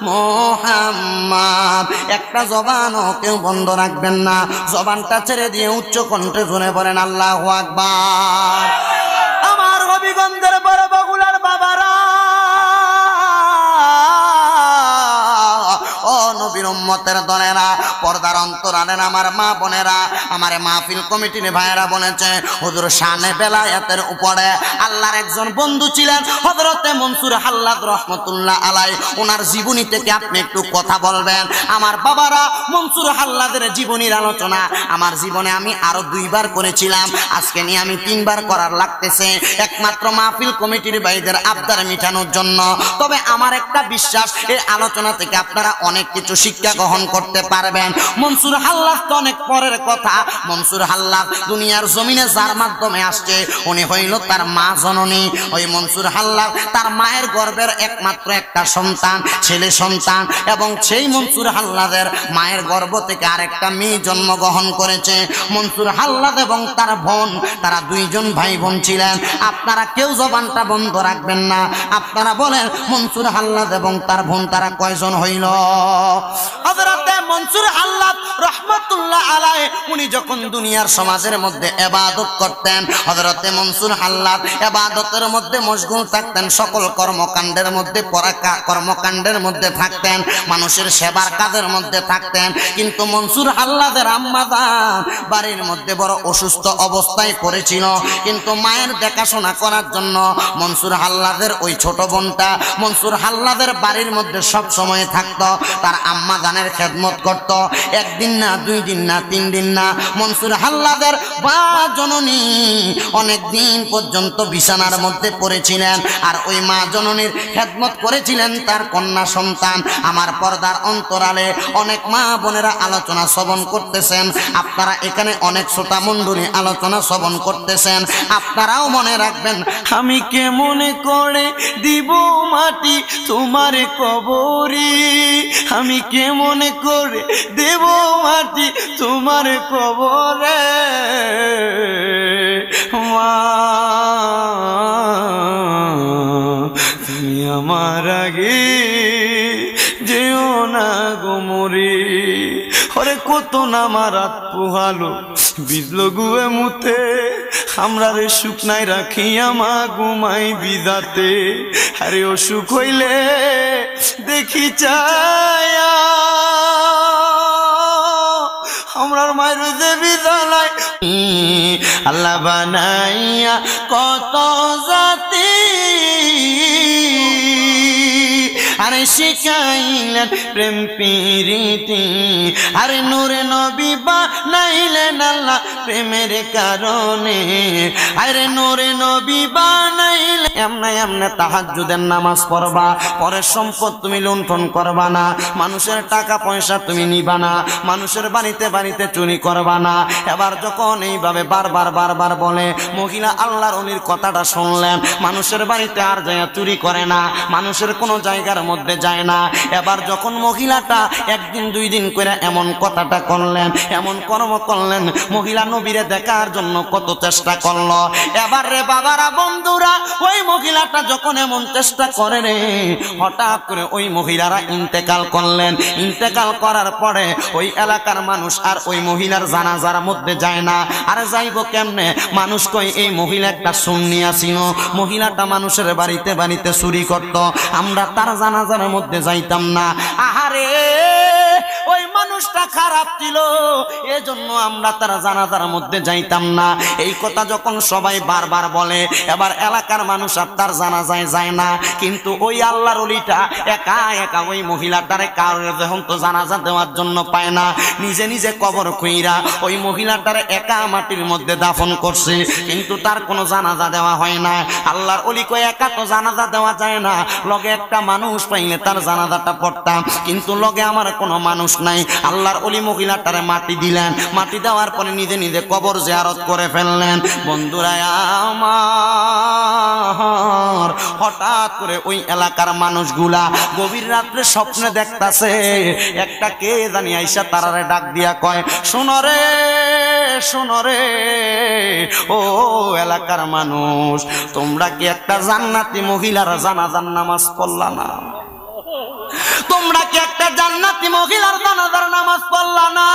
মুহাম্মাদ। একটা জবানও কেউ বন্ধ রাখবেন না, জবানটা ছেড়ে দিয়ে উচ্চ কণ্ঠে শুনে পড়েন আল্লাহু আকবার। আমার হবিগঞ্জের বড় বগুলার বাবারা, ও নবীর উম্মতের দলেরা, পর্দার অন্তরালের আমার মা বোনেরা, আমার মাহফিল কমিটির ভাইয়েরা বলেছে হুজুর শানে বেলায়েতের উপরে আল্লাহর একজন বন্ধু ছিলেন হযরতে মনসুর হাল্লাদ রহমাতুল্লাহ আলাইহি, ওনার জীবনী থেকে আপনি একটু কথা বলবেন। আমার বাবারা, মনসুর হাল্লাদের জীবনীর আলোচনা আমার জীবনে আমি আরো 2 বার করেছিলাম, আজকে নিয়ে আমি 3 বার করার লাগতেছে, একমাত্র মাহফিল কমিটির ভাইদের আবদার মিটানোর জন্য। তবে আমার একটা বিশ্বাস, এই আলোচনা থেকে আপনারা অনেক কিছু শিক্ষা গ্রহণ করতে পারবেন। মনসুর হাল্লাদ তো অনেক পরের কথা, মনসুর হাল্লাদ দুনিয়ার জমিনে যার মাধ্যমে আসছে উনি হইল তার মা জননী। ওই মনসুর হাল্লাদ তার মায়ের গর্ভের একমাত্র একটা সন্তান, ছেলে সন্তান, এবং সেই মনসুর হাল্লাদের মায়ের গর্ভ থেকে আরেকটা মেয়ে জন্মগ্রহণ করেছে। মনসুর হাল্লাদ এবং তার বোন, তারা 2 জন ভাই বোন ছিলেন। আপনারা কেউ জবানটা বন্ধ রাখবেন না, আপনারা বলেন মনসুর হাল্লাদ এবং তার বোন তারা কয়জন হইল? হযরতে মনসুর হাল্লাদ রহমাতুল্লাহ আলাইহি উনি যখন দুনিয়ার সমাজের মধ্যে ইবাদত করতেন, হযরতে মনসুর হাল্লাদ ইবাদতের মধ্যে মশগুল থাকতেন, সকল কর্মকাণ্ডের মধ্যে কর্মকাণ্ডের মধ্যে থাকতেন, মানুষের সেবার কাজের মধ্যে থাকতেন। কিন্তু মনসুর হাল্লাদের আম্মা জান বাড়ির মধ্যে বড় অসুস্থ অবস্থায় পড়েছিল, কিন্তু মায়ের দেখাশোনা করার জন্য মনসুর হাল্লাদের ওই ছোট বোনটা মনসুর হাল্লাদের বাড়ির মধ্যে সব সময় থাকতো, তার আম্মা জানের খেদমত করত। 1 দিন না, 2 দিন না, 3 দিন না, মনসুর হাল্লাদের মা জননী অনেক দিন পর্যন্ত বিছানার মধ্যে পড়েছিলেন, আর ওই মা জননীর খেদমত করেছিলেন তার কন্যা সন্তান। আমার পর্দার অন্তরালে অনেক মা বোনেরা আলোচনা শ্রবণ করতেছেন, আপনারা এখানে অনেক শ্রোতা মণ্ডলী আলোচনা শ্রবণ করতেছেন, আপনারাও মনে রাখবেন, আমি কেমন করে দিব মাটি তোমার কবরে, আমি কেমন করে দেব মাটি তোমার কবরে, মা তুমি আমার আগে যেও না গো মরে। ওরে কত না মারাত পোহালো বিজলো গুয়ে মুতে, আমরা রে শুকনাই রাখিয়া মা ঘুমাই বিদাতে, আরে অসুখ হইলে দেখি চায়া আমরার মায়ের যে বিদায় আল্লাহ বানাইয়া কত জাতি, আরে শিখাইলেন প্রেম প্রীতি, আরে নূরে নবী বানাইলেন আল্লাহ প্রেমের কারণে, আরে নূরে নবী বানাইলেন এমনে এমনে তাহাজ্জুদের নামাজ পড়বা, পরের সম্পদ তুমি লুণ্ঠন করবা না, মানুষের টাকা পয়সা তুমি নিবা না, মানুষের বাড়িতে বাড়িতে চুরি করবা না। এবার যখন এইভাবে বারবার বারবার বলে, মহিলা আল্লাহর ওলির কথাটা শুনলেন, মানুষের বাড়িতে আর যায় চুরি করে না, মানুষের কোনো জায়গার মধ্যে যায় না। এবার যখন মহিলাটা একদিন দুই দিন করে এমন কথাটা করলেন, এমন কর্ম করলেন, মহিলা নবীরে দেখার জন্য কত চেষ্টা করলো। এবার রে বাবারা বন্ধুরা, ওই মহিলাটা যখন এমন চেষ্টা করে রে, হঠাৎ করে ওই মহিলারা ইন্তেকাল করলেন। ইন্তেকাল করার পরে ওই এলাকার মানুষ আর ওই মহিলার জানাজার মধ্যে যায় না। আর যাইব কেমনে? মানুষ কই এই মহিলা একটা সুন্নি ছিল, মহিলাটা মানুষের বাড়িতে বাড়িতে চুরি করত, আমরা তার জানাজার মধ্যে যাইতাম না। আহারে ওই মানুষটা খারাপ ছিল, এজন্য আমরা তার জানাজার মধ্যে যাইতাম না। এই কথা যখন সবাই বারবার বলে, এবার এলাকার মানুষ আর তার জানাজায় যায় না। কিন্তু ওই আল্লাহর ওলিটা একা একা ওই মহিলাটারে কারোর যখন তো জানাজা দেওয়ার জন্য পায় না, নিজে নিজে কবর খুঁইরা ওই মহিলাটারে একা মাটির মধ্যে দাফন করছে, কিন্তু তার কোনো জানাজা দেওয়া হয় না। আল্লাহর ওলি কই একা তো জানাজা দেওয়া যায় না, লগে একটা মানুষ পাইলে তার জানাজাটা পড়তাম, কিন্তু লগে আমার কোনো মানুষ নাই। আল্লাহর ওলি মহিলাটারে মাটি দিলেন, মাটি দেওয়ার পরে নিজে নিজে কবর জিয়ারত করে ফেললেন। বন্ধুরা আমার, হঠাৎ করে ওই এলাকার মানুষগুলা গভীর রাত্রে স্বপ্নে দেখতাছে, একটা কে জানি আইসা তারারে ডাক দিয়া কয়, শোনো রে শোনো রে ও এলাকার মানুষ, তোমরা কি একটা জান্নাতি মহিলার জানাজার নামাজ পড়লা না? তোমরা কি একটা জান্নাতি মহিলার জানাজার নামাজ পড়লা না?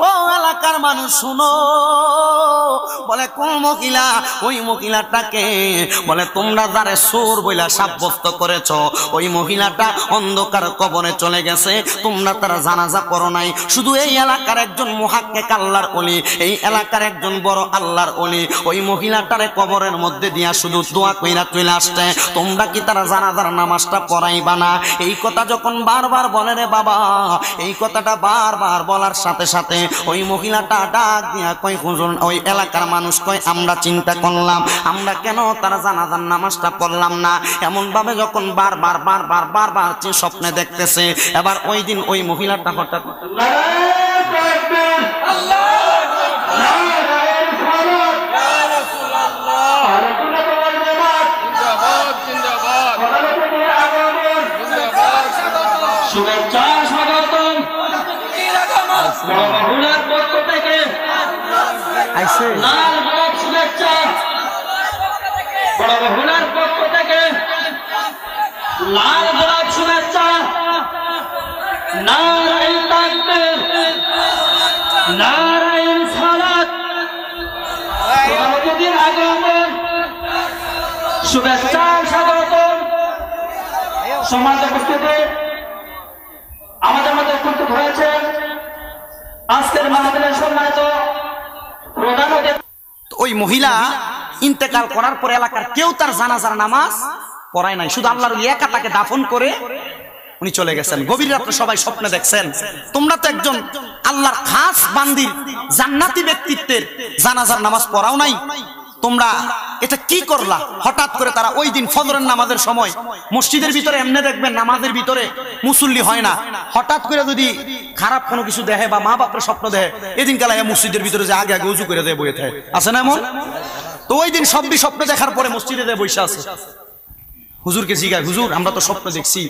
ও এলাকার মানুষ শুনো। বলে কোন মহিলা? ওই মহিলাটাকে বলে তোমরা যারে চোর বইলা সাব্যস্ত করেছো, ওই মহিলাটা অন্ধকার কবরে চলে গেছে, তোমরা তার জানাজা করো নাই। শুধু এই এলাকার একজন মুহাক্কিক আল্লাহর ওলি, এই এলাকার একজন বড় আল্লাহর ওলি ওই মহিলাটারে কবরের মধ্যে দিয়া শুধু দোয়া কইরা চলে আসছে, তোমরা কি তার জানাজার নামাজটা পড়াইবা না? এই কথা যখন বারবার বলে রে বাবা, এই কথাটা বারবার বলার সাথে সাথে ওই মহিলাটা ডাক দিয়া কই, হুজুর ওই এলাকার মানুষ কই, আমরা চিন্তা করলাম আমরা কেন তার জানাজার নামাজটা পড়লাম না। এমন ভাবে যখন বারবার বারবার বারবার স্বপ্নে দেখতেছে, এবার ওই দিন ওই মহিলাটা হঠাৎ শুভেচ্ছা স্বাগতম বহুলার পক্ষ থেকে আইছে লাল গোলাপ শুভেচ্ছা, বড় বহুলার পক্ষ থেকে লাল গোলাপ শুভেচ্ছা। নারায়ণ তাকবীর, নারায়ণ সালাত, প্রধানমন্ত্রীর আগমন, শুভেচ্ছা স্বাগতম। সমাজে উপস্থিতি আমাদের মধ্যে উপস্থিত হয়েছেন আজকের মাহফিলের সম্মানিত প্রধান অতিথি। ওই মহিলা ইন্তেকাল করার পর এলাকার কেউ তার জানাজার নামাজ পড়ায় নাই, শুধু আল্লাহর ওলি একা তাকে দাফন করে উনি চলে গেছেন। গভীর রাত্রে সবাই স্বপ্নে দেখছেন, তোমরা তো একজন আল্লাহর খাস বান্দির জান্নাতি ব্যক্তিত্বের জানাজার নামাজ পড়াও নাই, তোমরা এটা কি করলা? হঠাৎ করে তারা ওই দিন ফজরের নামাজের সময় মসজিদের ভিতরে এমনি দেখবেন নামাজের ভিতরে মুসল্লি হয় না, হঠাৎ করে যদি খারাপ কোনো কিছু দেখে বা মা বাপের স্বপ্ন দেখে, এদিন কালা মসজিদের ভিতরে যে আগে আগে উজু করে দেয় বইয়ে থাকে, আছে না এমন? তো ওই দিন সবই স্বপ্ন দেখার পরে মসজিদে দেয় বসে আছে। হুজুরকে জিগায়, হুজুর আমরা তো স্বপ্ন দেখছি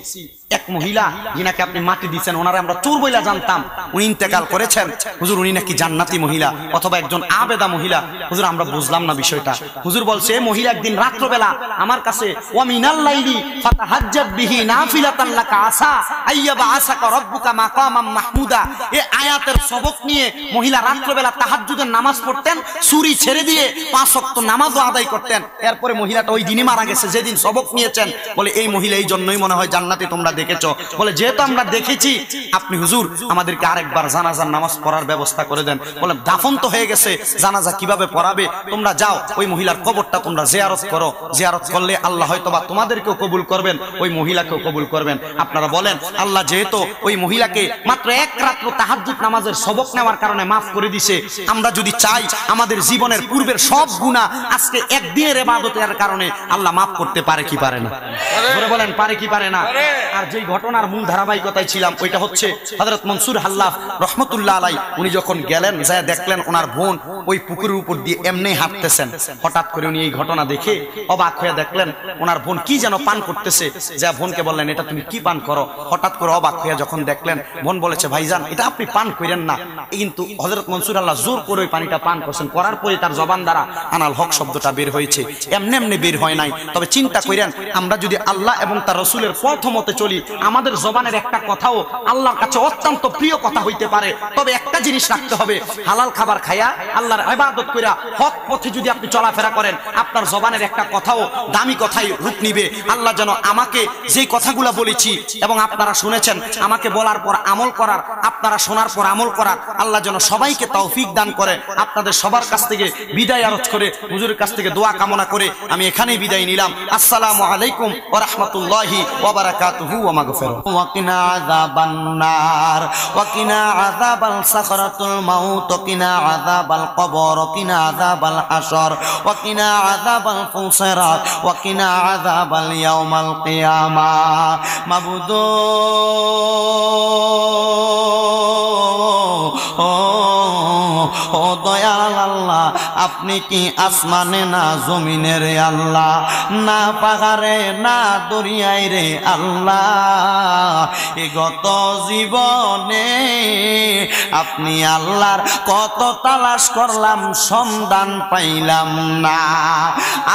এক মহিলা যিনাকে আপনি মাটি দিচ্ছেন, ওনারা আমরা চোর বইলা জানতাম, উনি ইন্তেকাল করেছেন, হুজুর উনি নাকি জান্নাতি মহিলা অথবা একজন আবেদা মহিলা। হুজুর আমরা বুঝলাম না বিষয়টা। হুজুর বলছে মহিলা একদিন রাত্রবেলা আমার কাছে ওয়া মিনাল লাইলি ফাতাহাজ্জাত বিহি নাফিলাতান লাকা আসা আইয়াবা আসাকা রাব্বুকা মাকামাম মাহমুদা, এই আয়াতের সবক নিয়ে মহিলা রাত্রবেলা তাহাজ্জুদের নামাজ পড়তেন, চুরি ছেড়ে দিয়ে 5 ওয়াক্ত নামাজও আদায় করতেন। এরপরে মহিলাটা ওই দিনই মারা গেছে যেদিন সবক নিয়েছেন। বলে এই মহিলা এই জন্যই মনে হয় জান্নাতি তোমরা দেখেছো? বলে যেহেতু আমরা দেখেছি, আপনি হুজুর আমাদেরকে আরেকবার জানাজার নামাজ পড়ার ব্যবস্থা করে দেন। বলে দাফন তো হয়ে গেছে, জানাজা কিভাবে পড়াবে? তোমরা যাও ওই মহিলার কবরটা তোমরা জিয়ারত করো, জিয়ারত করলে আল্লাহ হয়তোবা তোমাদেরকেও কবুল করবেন, ওই মহিলাকেও কবুল করবেন। আপনারা বলেন আল্লাহ যেহেতু ওই মহিলাকে মাত্র এক রাত্র তাহাজ্জুদ নামাজের সবক নেওয়ার কারণে মাফ করে দিছে, আমরা যদি চাই আমাদের জীবনের পূর্বের সব গুনাহ আজকে একদিনের ইবাদতের কারণে আল্লাহ মাফ করতে পারে কি পারে না? বলে বলেন পারে কি পারে না? আর যেই ঘটনার মূল ধারাবাহিকতায় ছিলাম ওইটা হচ্ছে হযরত মনসুর হাল্লাফ রহমতুল্লাহ আলাই, উনি যখন গেলেন যায় দেখলেন ওনার বোন ওই পুকুরের উপর দিয়ে এমনি হাঁটতেছেন। হঠাৎ করে উনি এই ঘটনা দেখে অবাক হয়ে দেখলেন ওনার বোন কি যেন পান করতেছে। যা বোনকে বললেন এটা তুমি কি পান করো? হঠাৎ করে অবাক হয়ে যখন দেখলেন, বোন বলেছে ভাইজান এটা আপনি পান করেন না। কিন্তু হযরত মনসুর আল্লাহ জোর করে ওই পানিটা পান করছেন, করার পরে তার জবান দ্বারা আনাল হক শব্দটা বের হয়েছে, এমনি এমনি বের হয় নাই। তবে চিন্তা করেন আমরা যদি আল্লাহ এবং তার রাসূলের পথ মতে চলি, আমাদের জবানের একটা কথাও আল্লাহর কাছে অত্যন্ত প্রিয় কথা হইতে পারে। তবে একটা জিনিস রাখতে হবে, হালাল খাবার খায়া আল্লাহর ইবাদত কইরা হক পথে যদি আপনি চলাফেরা করেন, আপনার জবানের একটা কথাও দামি কথাই রূপ নিবে। আল্লাহ যেন আমাকে যেই কথাগুলো বলেছি এবং আপনারা শুনেছেন, আমাকে বলার পর আমল করার, আপনারা শোনার পর আমল করার, আল্লাহ যেন সবাইকে তৌফিক দান করে। আপনাদের সবার কাছ থেকে বিদায় আরজ করে, হুজুরের কাছ থেকে দোয়া কামনা করে আমি এখানেই বিদায় নিলাম। আসসালামু আলাইকুম ওয়া রাহমাতুল্লাহি ওয়া বারাকাতুহু ওয়া মাগফিরাতুহু। ওয়া কিনা আযাবান নার ওয়া কিনা আযাবাল সাকরাতুল মাউত ওয়া কিনা আযাবাল কবর ওয়া কিনা আযাবাল হাশর ওয়া কিনা আযাবাল ফুসরাত ওয়া কিনা আযাবাল ইয়াউমাল কিয়ামা। মাবুদ ও দয়াল আল্লাহ, আপনি কি আসমানে না জমিনের আল্লাহ, না পাহাড়ে না দরিয়ায় রে আল্লাহ। এ গত জীবনে আপনি আল্লাহর কত তালাশ করলাম, সন্ধান পাইলাম না।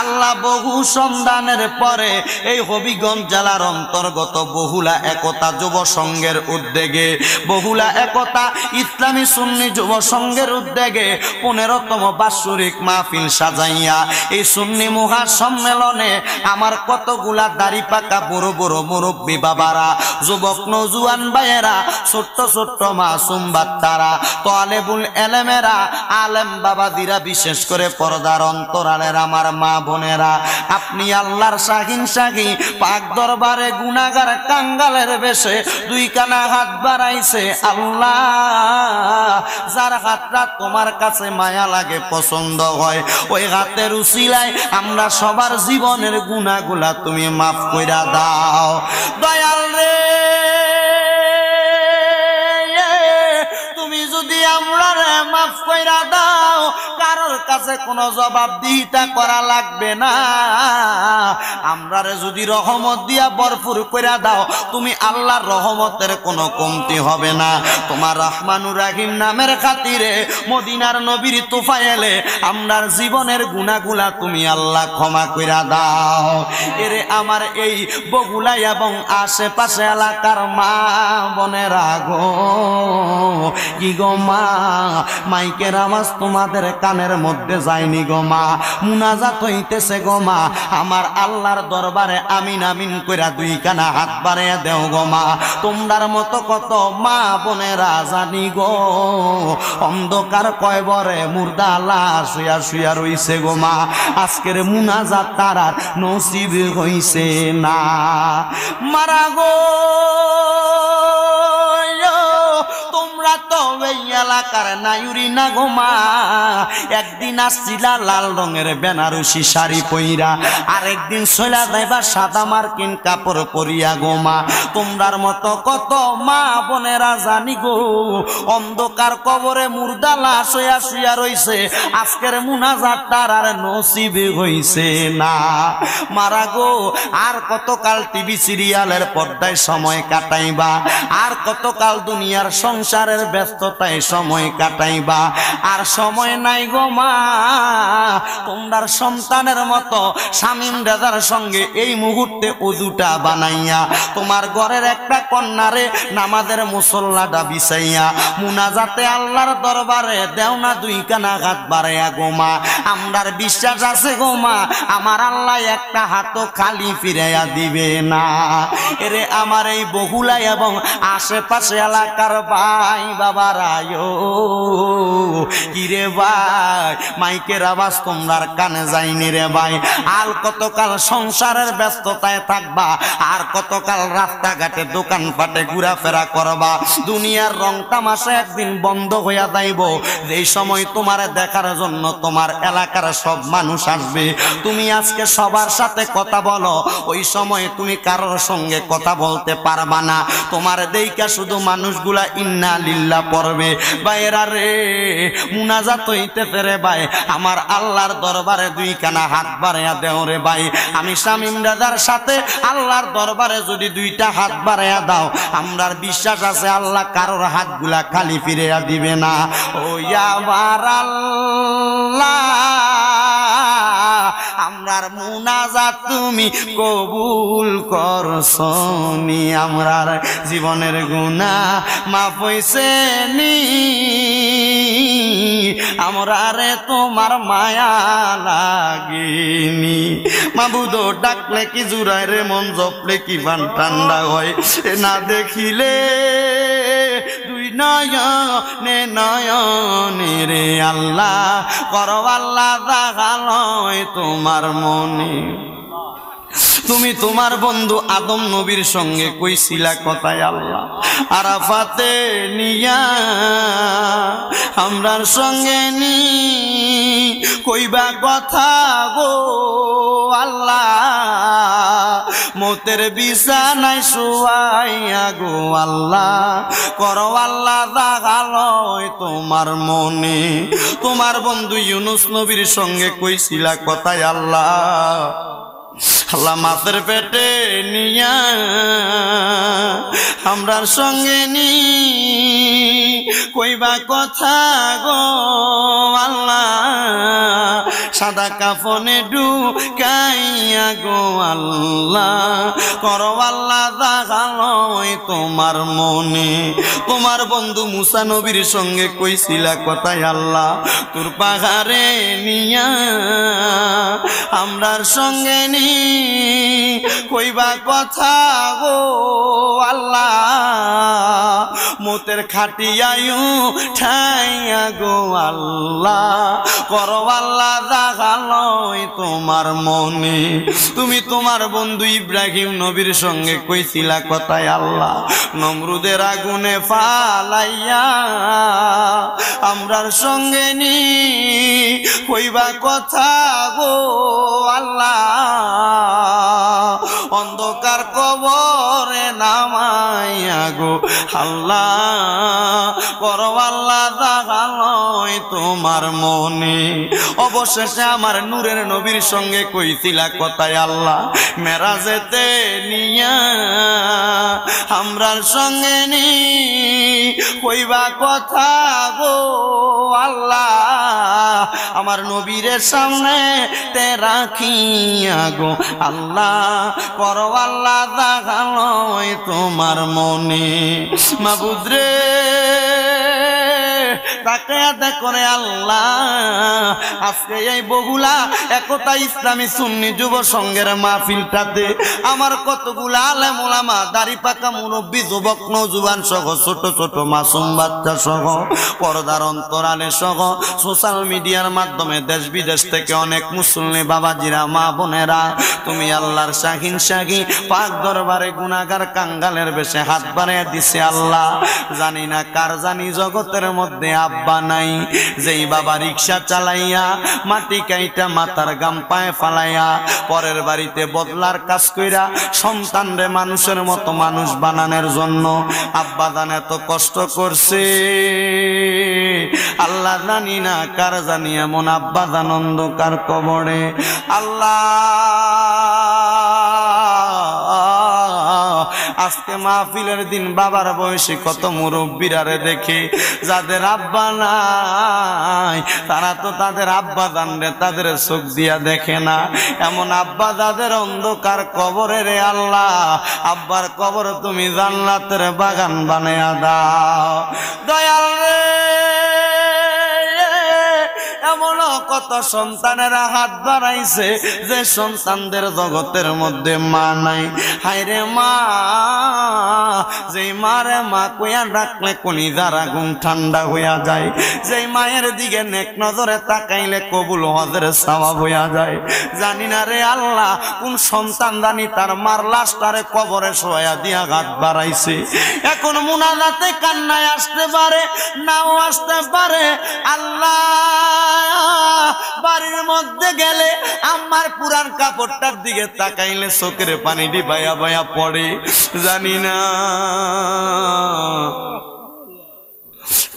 আল্লাহ বহু সন্ধানের পরে এই হবিগঞ্জ জেলার অন্তর্গত বহুলা একতা যুব সংঘের উদ্যোগে, বহুলা একতা ইসলামী সুন্নি যুব সংঘের উদ্যোগে 15তম বাৎসরিক মাহফিল সাজাইয়া এই সুন্নি মহা সম্মেলনে আমার কতগুলা দাড়ি পাকা বড় বড় মুরব্বী বাবারা, যুবক নওজোয়ান ভাইয়েরা, ছোট্ট ছোট্ট মাসুম বাচ্চারা, তালেবুল এলেমেরা, আলেম বাবাদিরা, বিশেষ করে পর্দার অন্তরালের আমার মা বোনেরা, আপনি আল্লাহর শাহিন শাহী পাক দরবারে গুনাহগার কাঙ্গালের বেশে দুই কানা হাত বাড়াইছে। আল্লাহ যার হাতটা তোমার কাছে মায়া লাগে, পছন্দ হয়, ওই হাতের উসিলায় আমরা সবার জীবনের গুনাহগুলা তুমি মাফ কইরা দাও দয়াল রে। তুমি যদি আমরা মাফ কইরা দাও, কারোর কাছে কোনো জবাবদিহিতা করা লাগবে না। আমরারে যদি রহমত দিয়া ভরপুর কইরা দাও, তুমি আল্লাহর রহমতের কোনো কমতি হবে না। তোমার রহমানুর রাহিম নামের খাতিরে মদিনার নবীর তোফায়েলে আমরার জীবনের গুনাহগুলা তুমি আল্লাহ ক্ষমা কইরা দাও। এরে আমার এই বগুলা এবং আশেপাশে এলাকার মা বোনেরা গো, কি গো মা, মাইকের আওয়াজ তোমাদের কানের মধ্যে যায়নি গো মা, মুনাজাত হইতেছে গো মা, আমার আল্লাহর দরবারে আমিন আমিন কইরা দুই কানা হাত বাড়াইয়া দেও গো মা। তোমরার মতো কত মা বোনেরা জানি গো অন্ধকার কয়বরে মুর্দা লাশ শুয়া শুয়া রইছে গো মা, আজকের মুনাজাত তারার নসিব হইছে না। মারা গো তোমরা তো এই এলাকার নাইউরি না গো মা, একদিন আসছিলা লাল রঙের বেনারসি শাড়ি পইরা, আরেকদিন চলা যাইবা সাদা মার্কিন কাপড় পরিয়া গো মা। তোমরার মতো কত মা বোনেরা জানি গো অন্ধকার কবরে মুর্দা লাশ হইয়া শুয়া রইছে, আজকের মুনাজাত তার আর নসিব হইছে না। মারা গো আর কতকাল টিভি সিরিয়ালের পর্দায় সময় কাটাইবা, আর কতকাল দুনিয়ার সংসারের ব্যস্ততা ব্যস্ততায় সময় কাটাইবা। আর সময় নাই গো মা, তোমরার সন্তানের মতো শামীম রাজার সঙ্গে এই মুহূর্তে ওযুটা বানাইয়া তোমার ঘরের একটা কন্যারে নামাজের মুসল্লাটা বিছাইয়া মুনাজাতে আল্লাহর দরবারে দেও না দুই কানা হাত বাড়াইয়া গো মা। আমরার বিশ্বাস আছে গো মা, আমার আল্লাহ একটা হাতও খালি ফিরাইয়া দিবে না। এরে আমার এই বহুলা এবং আশেপাশে এলাকার ভাই বাবারায়ো, কিরে ভাই মাইকের আওয়াজ তোমরার কানে যায়নি রে ভাই। আর কতকাল সংসারের ব্যস্ততায় থাকবা, আর কতকাল রাস্তাঘাটে দোকানপাটে ঘোরাফেরা করবা। দুনিয়ার রং তামাশা একদিন বন্ধ হইয়া যাইব। এই সময় তোমার দেখার জন্য তোমার এলাকার সব মানুষ আসবে। তুমি আজকে সবার সাথে কথা বলো, ওই সময় তুমি কারোর সঙ্গে কথা বলতে পারবা না। তোমার দেইকা শুধু মানুষগুলা ইন্না লিল্লাহ পড়বে। ভাইয়েরা রে, মুনাজাত হইতেছে রে ভাই, আমার আল্লাহর দরবারে দুই কানা হাত বাড়াইয়া দেও রে ভাই। আমি শামীম রাজার সাথে আল্লাহর দরবারে যদি দুইটা হাত বাড়াইয়া দাও, আমরার বিশ্বাস আছে আল্লাহ কারোর হাতগুলা খালি ফিরিয়া দিবে না। ও আমার আল্লাহ, আমরার মুনাজাত তুমি কবুল করছনি। আমরার জীবনের গুনাহ মাফ হইছে নি, আমরারে তোমার মায়া লাগেনি। মাবুদ ডাকলে কি জুড়ায় রে মন, জপলে কি বান ঠান্ডা হয়। না দেখিলে দুই নয়নে নয়নে রে আল্লাহ, করো আল্লাহ দেখালয় তোমার মনে। তুমি তোমার বন্ধু আদম নবীর সঙ্গে কইছিলা কথায় আল্লাহ, আরাফাতে নিয়া আমরার সঙ্গে নি কইবা কথা গো আল্লাহ, মতের বিছানায় শুয়াইয়া গো আল্লাহ, করো আল্লাহ দেখালয় তোমার মনে। তোমার বন্ধু ইউনুস নবীর সঙ্গে কইছিলা কথায় আল্লাহ, আল্লাহ মাছের পেটে নিয়া আমরার সঙ্গে নি কইবা কথা গো আল্লাহ, সাদা কাফনে ঢুকাইয়া গো আল্লাহ, করো আল্লাহ দেখালয় তোমার মনে। তোমার বন্ধু মুসা নবীর সঙ্গে কইছিলা কথায় আল্লাহ, তোর পাহাড়ে নিয়া আমরার সঙ্গে নি কইবা কথা গো আল্লাহ, মতের খাটিয়ায়ু ঠাইয়া গো আল্লাহ, করো আল্লাহ দেখালয় তোমার মনে। তুমি তোমার বন্ধু ইব্রাহিম নবীর সঙ্গে কইছিলা কথায় আল্লাহ, নমরুদের আগুনে ফালাইয়া আমরার সঙ্গে নি কইবা কথা গো আল্লাহ, অন্ধকার কবরে নামাইয়া গো আল্লাহ, করো আল্লাহ দেখালয় তোমার মনে। অবশেষে আমার নূরের নবীর সঙ্গে কইছিলা কথায় আল্লাহ, মেরাজেতে নিয়া আমরার সঙ্গে নি কইবা কথা গো আল্লাহ, আমার নবীরের সামনে তে রাখিয়া গো আল্লাহ, করো আল্লাহ দেখালয় তোমার মনে। মাবুদ রে, তাকে করে আল্লাহ, আজকে এই বহুলা একতা ইসলামী সুন্নি যুব সংঘের মাহফিলটাতে আমার কতগুলা আলেম ওলামা, দাড়ি পাকা মুরব্বী, যুবক নওজোয়ান সহ ছোট ছোট মাসুম বাচ্চা সহ পর্দার অন্তরালে সহ সোশ্যাল মিডিয়ার মাধ্যমে দেশ বিদেশ থেকে অনেক মুসল্লি বাবাজিরা, মা বোনেরা, তুমি আল্লাহর শাহিন শাহী পাক দরবারে গুনাহগার কাঙ্গালের বেশে হাত বাড়াইয়া দিছে আল্লাহ। জানি না কার জানি জগতের মধ্যে আব্বা নাই, যেই বাবা রিক্সা চালাইয়া মাটি কাইটা মাথার গাম পায়ে ফালাইয়া পরের বাড়িতে বদলার কাজ কইরা সন্তান রে মানুষের মতো মানুষ বানানোর জন্য আব্বা জান এত কষ্ট করছে। আল্লাহ জানি না কার জানি এমন আব্বা জান অন্ধকার কবরে। আল্লাহ আজকে আজকে মাহফিলের দিন বাবার বয়সী কত মুরব্বীরারে দেখি যাদের আব্বা নাই, তারা তো তাদের আব্বা জানরে তাদের চোখ দিয়া দেখে না। এমন আব্বা যাদের অন্ধকার কবরে রে আল্লাহ, আব্বার কবর তুমি জান্নাতের বাগান বানায়া দাও দয়াল রে। এমন কত সন্তানেরা হাত বাড়াইছে যে সন্তানদের জগতের মধ্যে মা নাই। হায়রে মা, যেই মারে মা কইয়া ডাকলে কলিজার আগুন ঠান্ডা হইয়া যায়, যেই মায়ের দিকে নেক নজরে তাকাইলে কবুল হজের সওয়াব হইয়া যায়। জানি না রে আল্লাহ কোন সন্তান জানি তার মার লাশটারে কবরে শোয়া দিয়া হাত বাড়াইছে। এখন মুনাজাতে কান্নায় আসতে পারে, নাও আসতে পারে। আল্লাহ বাড়ির মধ্যে গেলে আমার পুরান কাপড়টার দিকে তাকাইলে চোখের পানি ডিবাইয়া বাইয়া পড়ে। জানি না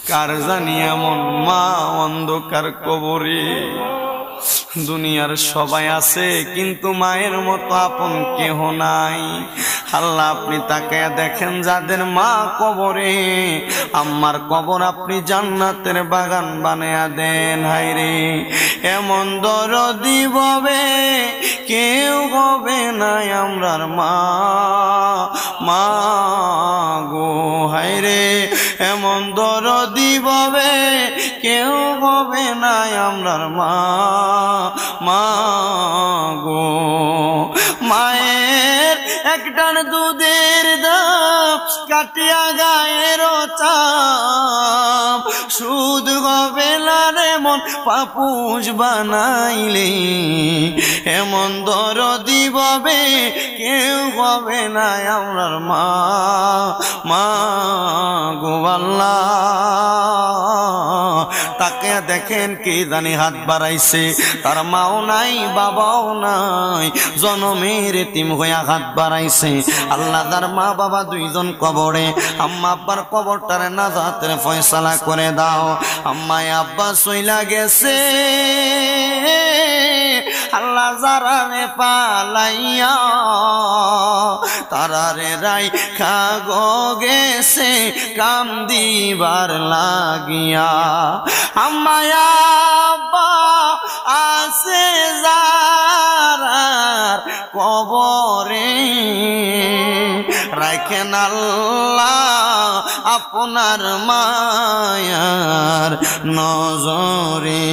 কার জানি এমন মা অন্ধকার কবরে। দুনিয়ার সবাই আছে কিন্তু মায়ের মতো আপন কেহ নাই। আল্লাহ আপনি তাকায়া দেখেন যাদের মা কবরে, আম্মার কবর আপনি জান্নাতের বাগান বানায়া দেন। হায়রে এমন দরদি ববে কেউ হবে না আমরার মা, মা গো। হায়রে এমন দরদি ববে কেউ হবে না আমরার মা, মা গো। মায়ের একটান দুধের দাম কাটিয়া গায়ের চাপ, সুদ হবে না এমন পাপুষ বানাইলে। এমন দরদি ববে কেউ হবে না আমরার মা, মা গো। আল্লাহ তাকে দেখেন কে জানি হাত বাড়াইছে, তার মাও নাই বাবাও নাই, জনমের এতিম হইয়া হাত বাড়াইছে। আল্লাহ তার মা বাবা দুইজন কবরে, আম্মা আব্বার কবরটারে নাজাতের ফয়সালা করে দাও। আম্মায় আব্বা সইলা গেছে আল্লাহ যারারে পালাইয়া, তারারে রাই খাগো গেছে কাম দিবার লাগিয়া। আম্মায় আব্বা আছে যারার কবরে, রাখেন আল্লাহ আপনার মায়ার নজরে।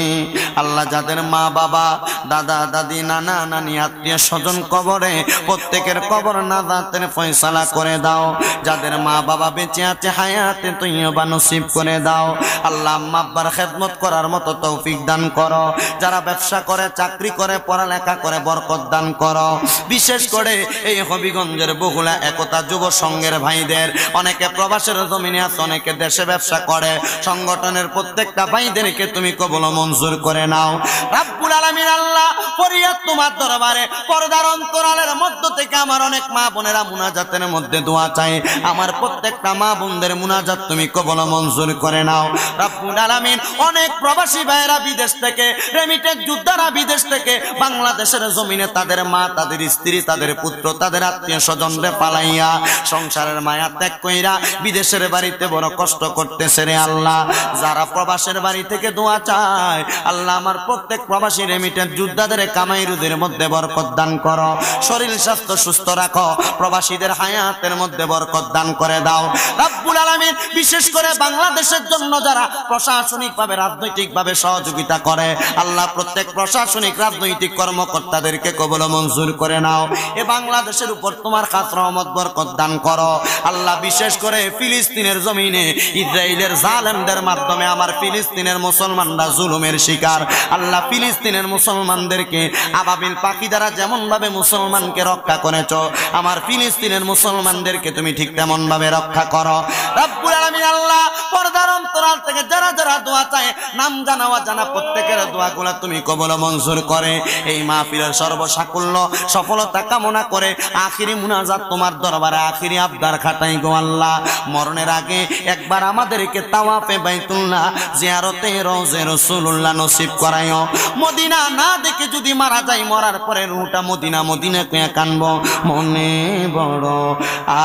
আল্লাহ যাদের মা বাবা দাদা দাদি নানা নানি আত্মীয় স্বজন কবরে, প্রত্যেকের কবর নাজাতের ফয়সালা করে দাও। যাদের মা বাবা বেঁচে আছে হায়াতে তৈয়বা নসিব করে দাও। আল্লাহ আম্মা আব্বার খেদমত করার মতো তৌফিক দান করো। যারা ব্যবসা করে, চাকরি করে, পড়ালেখা করে বরকত দান করো। বিশেষ করে এই হবিগঞ্জের বগুলা একতা যুব সংঘের ভাইদের, অনেকে প্রবাসের জমিনে আছে, অনেকে দেশে ব্যবসা করে, সংগঠনের প্রত্যেকটা ভাইদেরকে তুমি কবুল মঞ্জুর করে নাও রাব্বুল আলামিন। আল্লাহ ফরিয়াদ তোমার দরবারে, পর্দার অন্তরালের মধ্য থেকে আমার অনেক মা বোনেরা মুনাজাতের মধ্যে দোয়া চাই। আমার প্রত্যেকটা মা বোনদের মুনাজাত তুমি কবুল মঞ্জুর করে নাও রাব্বুল আলামিন। অনেক প্রবাসী ভাইয়েরা বিদেশ থেকে, রেমিটেন্স যোদ্ধারা বিদেশ থেকে বাংলাদেশের জমিনে তাদের মা, তাদের স্ত্রী, তাদের পুত্র, তাদের আত্মীয় স্বজনরে পালাইয়া সংসারের মায়া ত্যাগ কইরা বিদেশের বাড়িতে বড় কষ্ট করতেছে রে আল্লাহ। যারা প্রবাসের বাড়ি থেকে দোয়া চায় আল্লাহ আমার প্রত্যেক প্রবাসী রেমিটেন্স যোদ্ধাদের কামাই রুজির মধ্যে বরকত দান করো, শরীর স্বাস্থ্য সুস্থ রাখো, প্রবাসীদের হায়াতের মধ্যে বরকত দান করে দাও রাব্বুল আলামিন। বিশেষ করে বাংলাদেশের জন্য যারা প্রশাসনিক ভাবে, রাজনৈতিক ভাবে সহযোগিতা করে আল্লাহ প্রত্যেক প্রশাসনিক রাজনৈতিক কর্মকর্তাদেরকে কবুল মঞ্জুর করে নাও। এ বাংলাদেশের উপর তোমার খাস রহমত বরকত দান করো আল্লাহ। বিশেষ করে ফিলিস্তিনের জমিনে ইসরায়েলের জালেমদের মাধ্যমে আমার ফিলিস্তিনের মুসলমানরা জুলুমের শিকার। আল্লাহ ফিলিস্তিনের মুসলমানদেরকে আবাবিল পাখি দ্বারা যেমন ভাবে মুসলমানকে রক্ষা করেছ, আমার ফিলিস্তিনের মুসলমানদেরকে তুমি ঠিক তেমন ভাবে রক্ষা করো রাব্বুল আলামিন। আল্লাহ পর্দার অন্তরাল থেকে যারা যারা দোয়া চায়, নাম জানা অজানা প্রত্যেকের দোয়াগুলো তুমি কবুল মঞ্জুর করে এই মাহফিলের সর্বসাকুল্য সফলতা কামনা করে আখিরি মুনাজাত তোমার দরবারে আখিরি আবদার খাটাই গো আল্লাহ। মরণের আগে একবার আমাদেরকে তাওয়াফে বাইতুল্লাহ, জিয়ারতে রওজে রাসূলুল্লাহ নসিব করায়ও। মদিনা না দেখে যদি মারা যায়, মরার পরে রূহটা মদিনা মদিনা কইয়া কানবো মনে বড়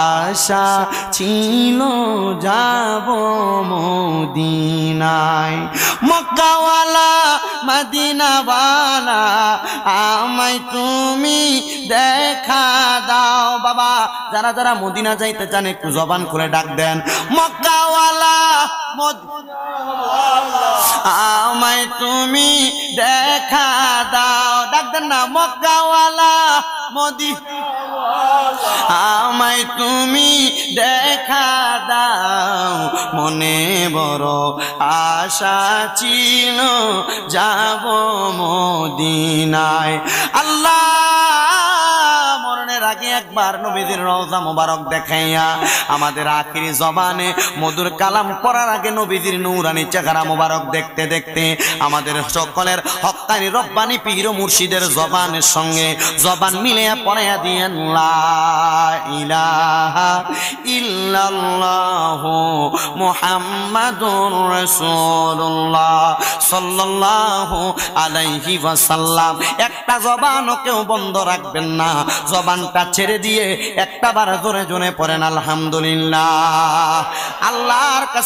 আশা ছিল যাব মদিনায় মক্কাওয়ালা মদিনাওয়ালা আমায় তুমি দেখা দাও বাবা যারা যারা মদিনা যাইতে চান একটু জবান করে ডাক দেন মক্কাওয়ালা আমায় তুমি দেখা দাও ডাক দেন না মক্কাওয়ালা আমায় তুমি দেখা দাও মনে বড় আশা ছিল যাব মদিনায় আল্লাহ মরণের আগে একবার নবীদের রওজা মোবারক দেখাইয়া আমাদের আখিরি জবানে মধুর কালাম পড়ার আগে নবীদের নূরানি চেহারা মোবারক দেখতে দেখতে আমাদের সকলের হক্কানি রব্বানি পীর ও মুর্শিদের জবানের সঙ্গে জবান মিলিয়ে পড়াইয়া দিয়েন লা ইলাহা ইল্লাল্লাহু মুহাম্মাদুর রাসূলুল্লাহ সাল্লাল্লাহু আলাইহি ওয়াসাল্লাম একটা জবানও কেউ বন্ধ রাখবেন না জবানটা ছেড়ে দিয়ে একটা বার জোরে জোরে পড়েন আলহামদুলিল্লাহ আল্লাহর